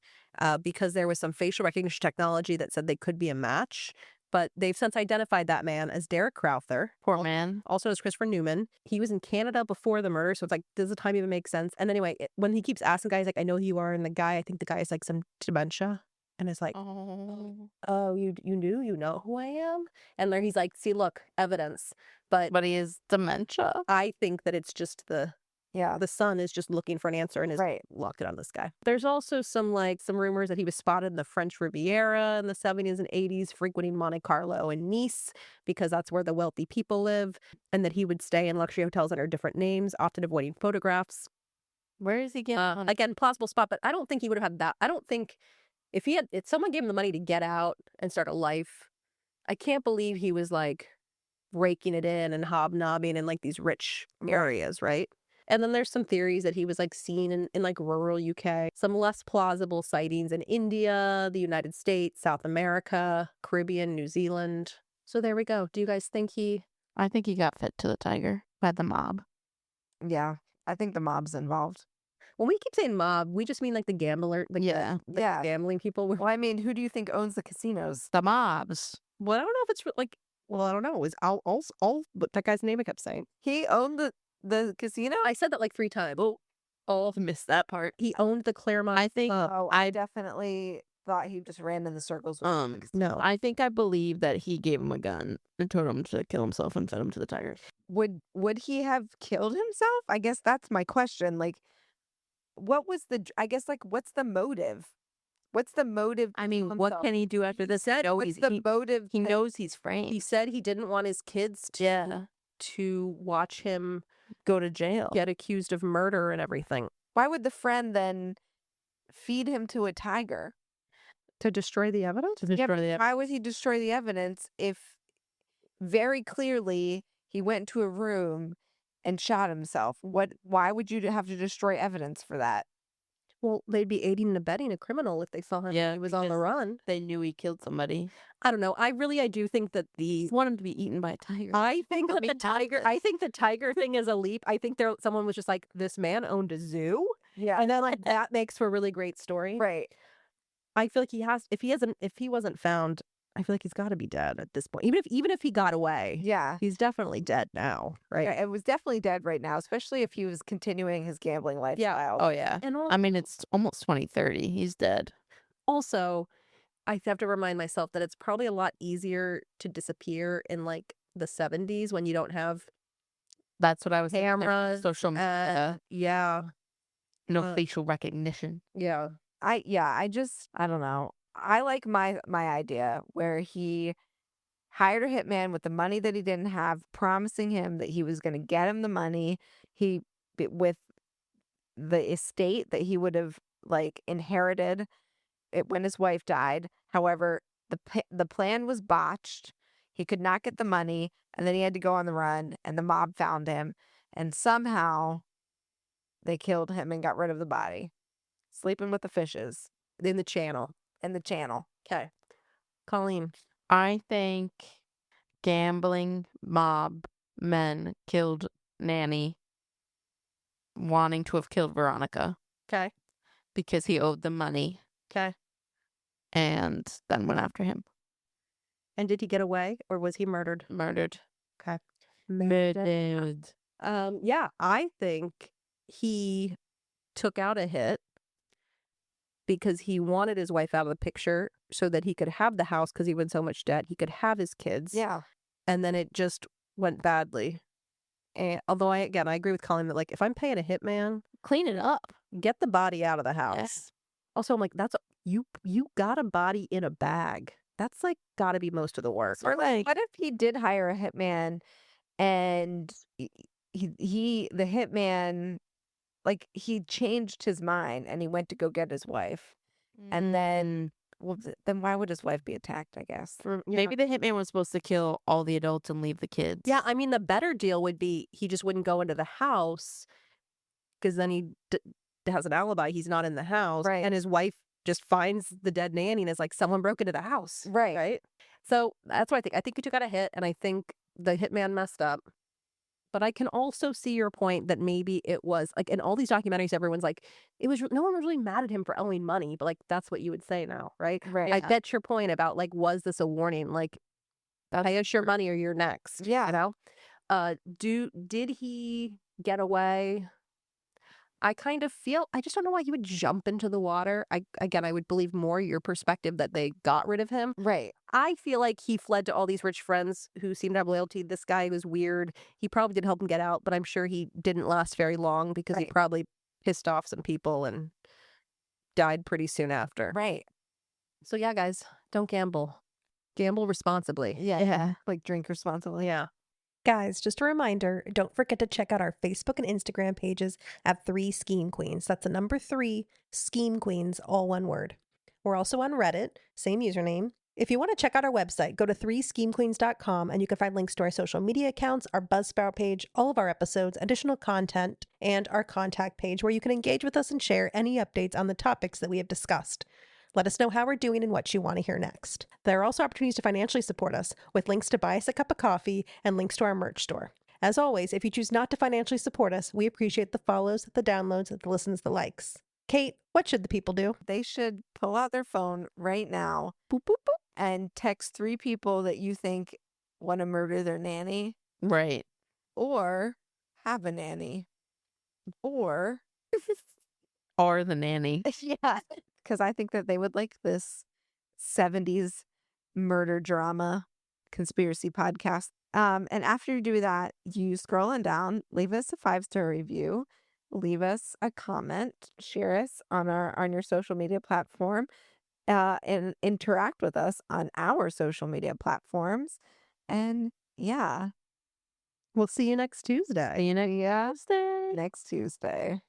Speaker 3: because there was some facial recognition technology that said they could be a match. But they've since identified that man as Derek Crowther.
Speaker 1: Poor man.
Speaker 3: Also as Christopher Newman. He was in Canada before the murder, so it's like, does the time even make sense? And anyway, when he keeps asking guys, like, I know who you are, and I think the guy has like some dementia. And it's like, oh, you knew, you know who I am? And there he's like, see, look, evidence. But
Speaker 1: he is dementia.
Speaker 3: I think that it's just the son is just looking for an answer and is locked it on this guy. There's also some rumors that he was spotted in the French Riviera in the 70s and 80s, frequenting Monte Carlo and Nice because that's where the wealthy people live, and that he would stay in luxury hotels under different names, often avoiding photographs.
Speaker 1: Where is he getting?
Speaker 3: Again, plausible spot, but I don't think he would have had that. I don't think if someone gave him the money to get out and start a life, I can't believe he was like raking it in and hobnobbing in like these rich areas, right? And then there's some theories that he was like seen in like rural UK, some less plausible sightings in India, the United States, South America, Caribbean, New Zealand. So there we go. Do you guys think
Speaker 1: I think he got fed to the tiger by the mob.
Speaker 2: Yeah, I think the mob's involved.
Speaker 3: When we keep saying mob, we just mean like the gambler, the gambling people.
Speaker 2: Well, I mean, who do you think owns the casinos?
Speaker 1: The mobs.
Speaker 3: Well, I don't know if it's like, I don't know. It was all but that guy's name I kept saying.
Speaker 2: He owned the casino?
Speaker 3: I said that like 3 times.
Speaker 1: Oh, missed that part.
Speaker 3: He owned the Claremont.
Speaker 1: I think
Speaker 2: I definitely thought he just ran in the circles.
Speaker 3: No.
Speaker 1: I think I believe that he gave him a gun and told him to kill himself and fed him to the tigers.
Speaker 2: would he have killed himself? I guess that's my question. Like, what was I guess, like, what's the motive? What's the motive?
Speaker 1: I mean,
Speaker 2: to
Speaker 1: what
Speaker 2: himself?
Speaker 1: can he do after this?
Speaker 2: What's the motive?
Speaker 1: He
Speaker 2: to-
Speaker 1: knows he's framed.
Speaker 3: He said he didn't want his kids to watch him
Speaker 1: go to jail.
Speaker 3: get accused of murder and everything.
Speaker 2: Why would the friend then feed him to a tiger?
Speaker 3: To destroy the evidence?
Speaker 1: To destroy the
Speaker 2: Why would he destroy the evidence if very clearly he went into a room and shot himself? Why would you have to destroy evidence for that?
Speaker 3: Well, they'd be aiding and abetting a criminal if they saw him.
Speaker 1: Yeah,
Speaker 3: He was on the
Speaker 1: because
Speaker 3: run.
Speaker 1: They knew he killed somebody.
Speaker 3: I don't know. I do think that
Speaker 1: He wanted him to be eaten by a tiger.
Speaker 3: I think
Speaker 1: Let
Speaker 3: that
Speaker 1: me
Speaker 3: the
Speaker 1: tell
Speaker 3: tiger.
Speaker 1: this.
Speaker 3: I think the tiger thing is a leap. I think someone was just like, this man owned a zoo,
Speaker 2: Yeah.
Speaker 3: and then like that makes for a really great story.
Speaker 2: Right.
Speaker 3: I feel like he has. If he wasn't found, I feel like he's got to be dead at this point. Even if he got away,
Speaker 2: Yeah.
Speaker 3: he's definitely dead now, right?
Speaker 2: Yeah, it was definitely dead right now, especially if he was continuing his gambling lifestyle.
Speaker 1: Oh, yeah.
Speaker 3: And
Speaker 1: I mean, it's almost 2030. He's dead.
Speaker 3: also, I have to remind myself that it's probably a lot easier to disappear in like the 70s when you don't have
Speaker 1: That's what I was thinking.
Speaker 3: cameras,
Speaker 1: Social media.
Speaker 3: yeah,
Speaker 1: No facial recognition.
Speaker 3: yeah.
Speaker 2: I don't know. I like my idea where he hired a hitman with the money that he didn't have, promising him that he was going to get him the money with the estate that he would have like inherited it when his wife died. However, the plan was botched. He could not get the money, and then he had to go on the run, and the mob found him, and somehow they killed him and got rid of the body. Sleeping with the fishes
Speaker 3: In the channel. Okay. Colleen.
Speaker 1: I think gambling mob men killed Nanny, wanting to have killed Veronica.
Speaker 3: Okay.
Speaker 1: Because he owed them money.
Speaker 3: Okay.
Speaker 1: And then went after him.
Speaker 3: And did he get away or was he murdered?
Speaker 1: Murdered.
Speaker 3: Okay.
Speaker 1: Murdered.
Speaker 3: Yeah, I think he took out a hit because he wanted his wife out of the picture so that he could have the house because he was in so much debt. He could have his kids.
Speaker 2: Yeah.
Speaker 3: And then it just went badly. And although I agree with Colleen that like if I'm paying a hitman,
Speaker 1: Clean it up.
Speaker 3: get the body out of the house.
Speaker 1: Yeah.
Speaker 3: Also, I'm like, you got a body in a bag. That's like got to be most of the work.
Speaker 2: Or like, what if he did hire a hitman and the hitman, like, he changed his mind and he went to go get his wife, and then then why would his wife be attacked? I guess
Speaker 1: Maybe the hitman was supposed to kill all the adults and leave the kids.
Speaker 3: Yeah, I mean, the better deal would be he just wouldn't go into the house because then he has an alibi. He's not in the house.
Speaker 2: Right.
Speaker 3: And his wife just finds the dead nanny and is like, someone broke into the house.
Speaker 2: Right.
Speaker 3: Right. So that's what I think. I think he took out a hit and I think the hitman messed up. But I can also see your point that maybe it was like in all these documentaries, everyone's like, no one was really mad at him for owing money, but like that's what you would say now, right?
Speaker 2: Right.
Speaker 3: I bet your point about like, was this a warning? Like, pay us your money or you're next.
Speaker 2: Yeah.
Speaker 3: You know? Did he get away? I kind of feel, I just don't know why he would jump into the water. I would believe more your perspective that they got rid of him.
Speaker 2: Right.
Speaker 3: I feel like he fled to all these rich friends who seemed to have loyalty. This guy was weird. He probably did help him get out, but I'm sure he didn't last very long because he
Speaker 2: Right.
Speaker 3: probably pissed off some people and died pretty soon after.
Speaker 2: Right.
Speaker 3: So yeah, guys, don't gamble. Gamble responsibly.
Speaker 1: Yeah.
Speaker 2: Like, drink responsibly.
Speaker 3: Yeah.
Speaker 4: Guys, just a reminder, don't forget to check out our Facebook and Instagram pages at 3 Scheme Queens. That's the number 3 Scheme Queens, all one word. We're also on Reddit, same username. If you want to check out our website, go to 3schemequeens.com and you can find links to our social media accounts, our Buzzsprout page, all of our episodes, additional content, and our contact page where you can engage with us and share any updates on the topics that we have discussed. Let us know how we're doing and what you want to hear next. There are also opportunities to financially support us with links to buy us a cup of coffee and links to our merch store. As always, if you choose not to financially support us, we appreciate the follows, the downloads, the listens, the likes. Kate, what should the people do?
Speaker 2: They should pull out their phone right now, boop, boop, boop, and text 3 people that you think want to murder their nanny
Speaker 1: Right.
Speaker 2: or have a nanny or
Speaker 1: Or the nanny.
Speaker 2: yeah, because I think that they would like this 70s murder drama conspiracy podcast And after you do that, you scroll on down, leave us a 5-star review, leave us a comment, share us on your social media platform, and interact with us on our social media platforms. And yeah,
Speaker 3: We'll see you next Tuesday.
Speaker 1: You know,
Speaker 2: yeah, next Tuesday.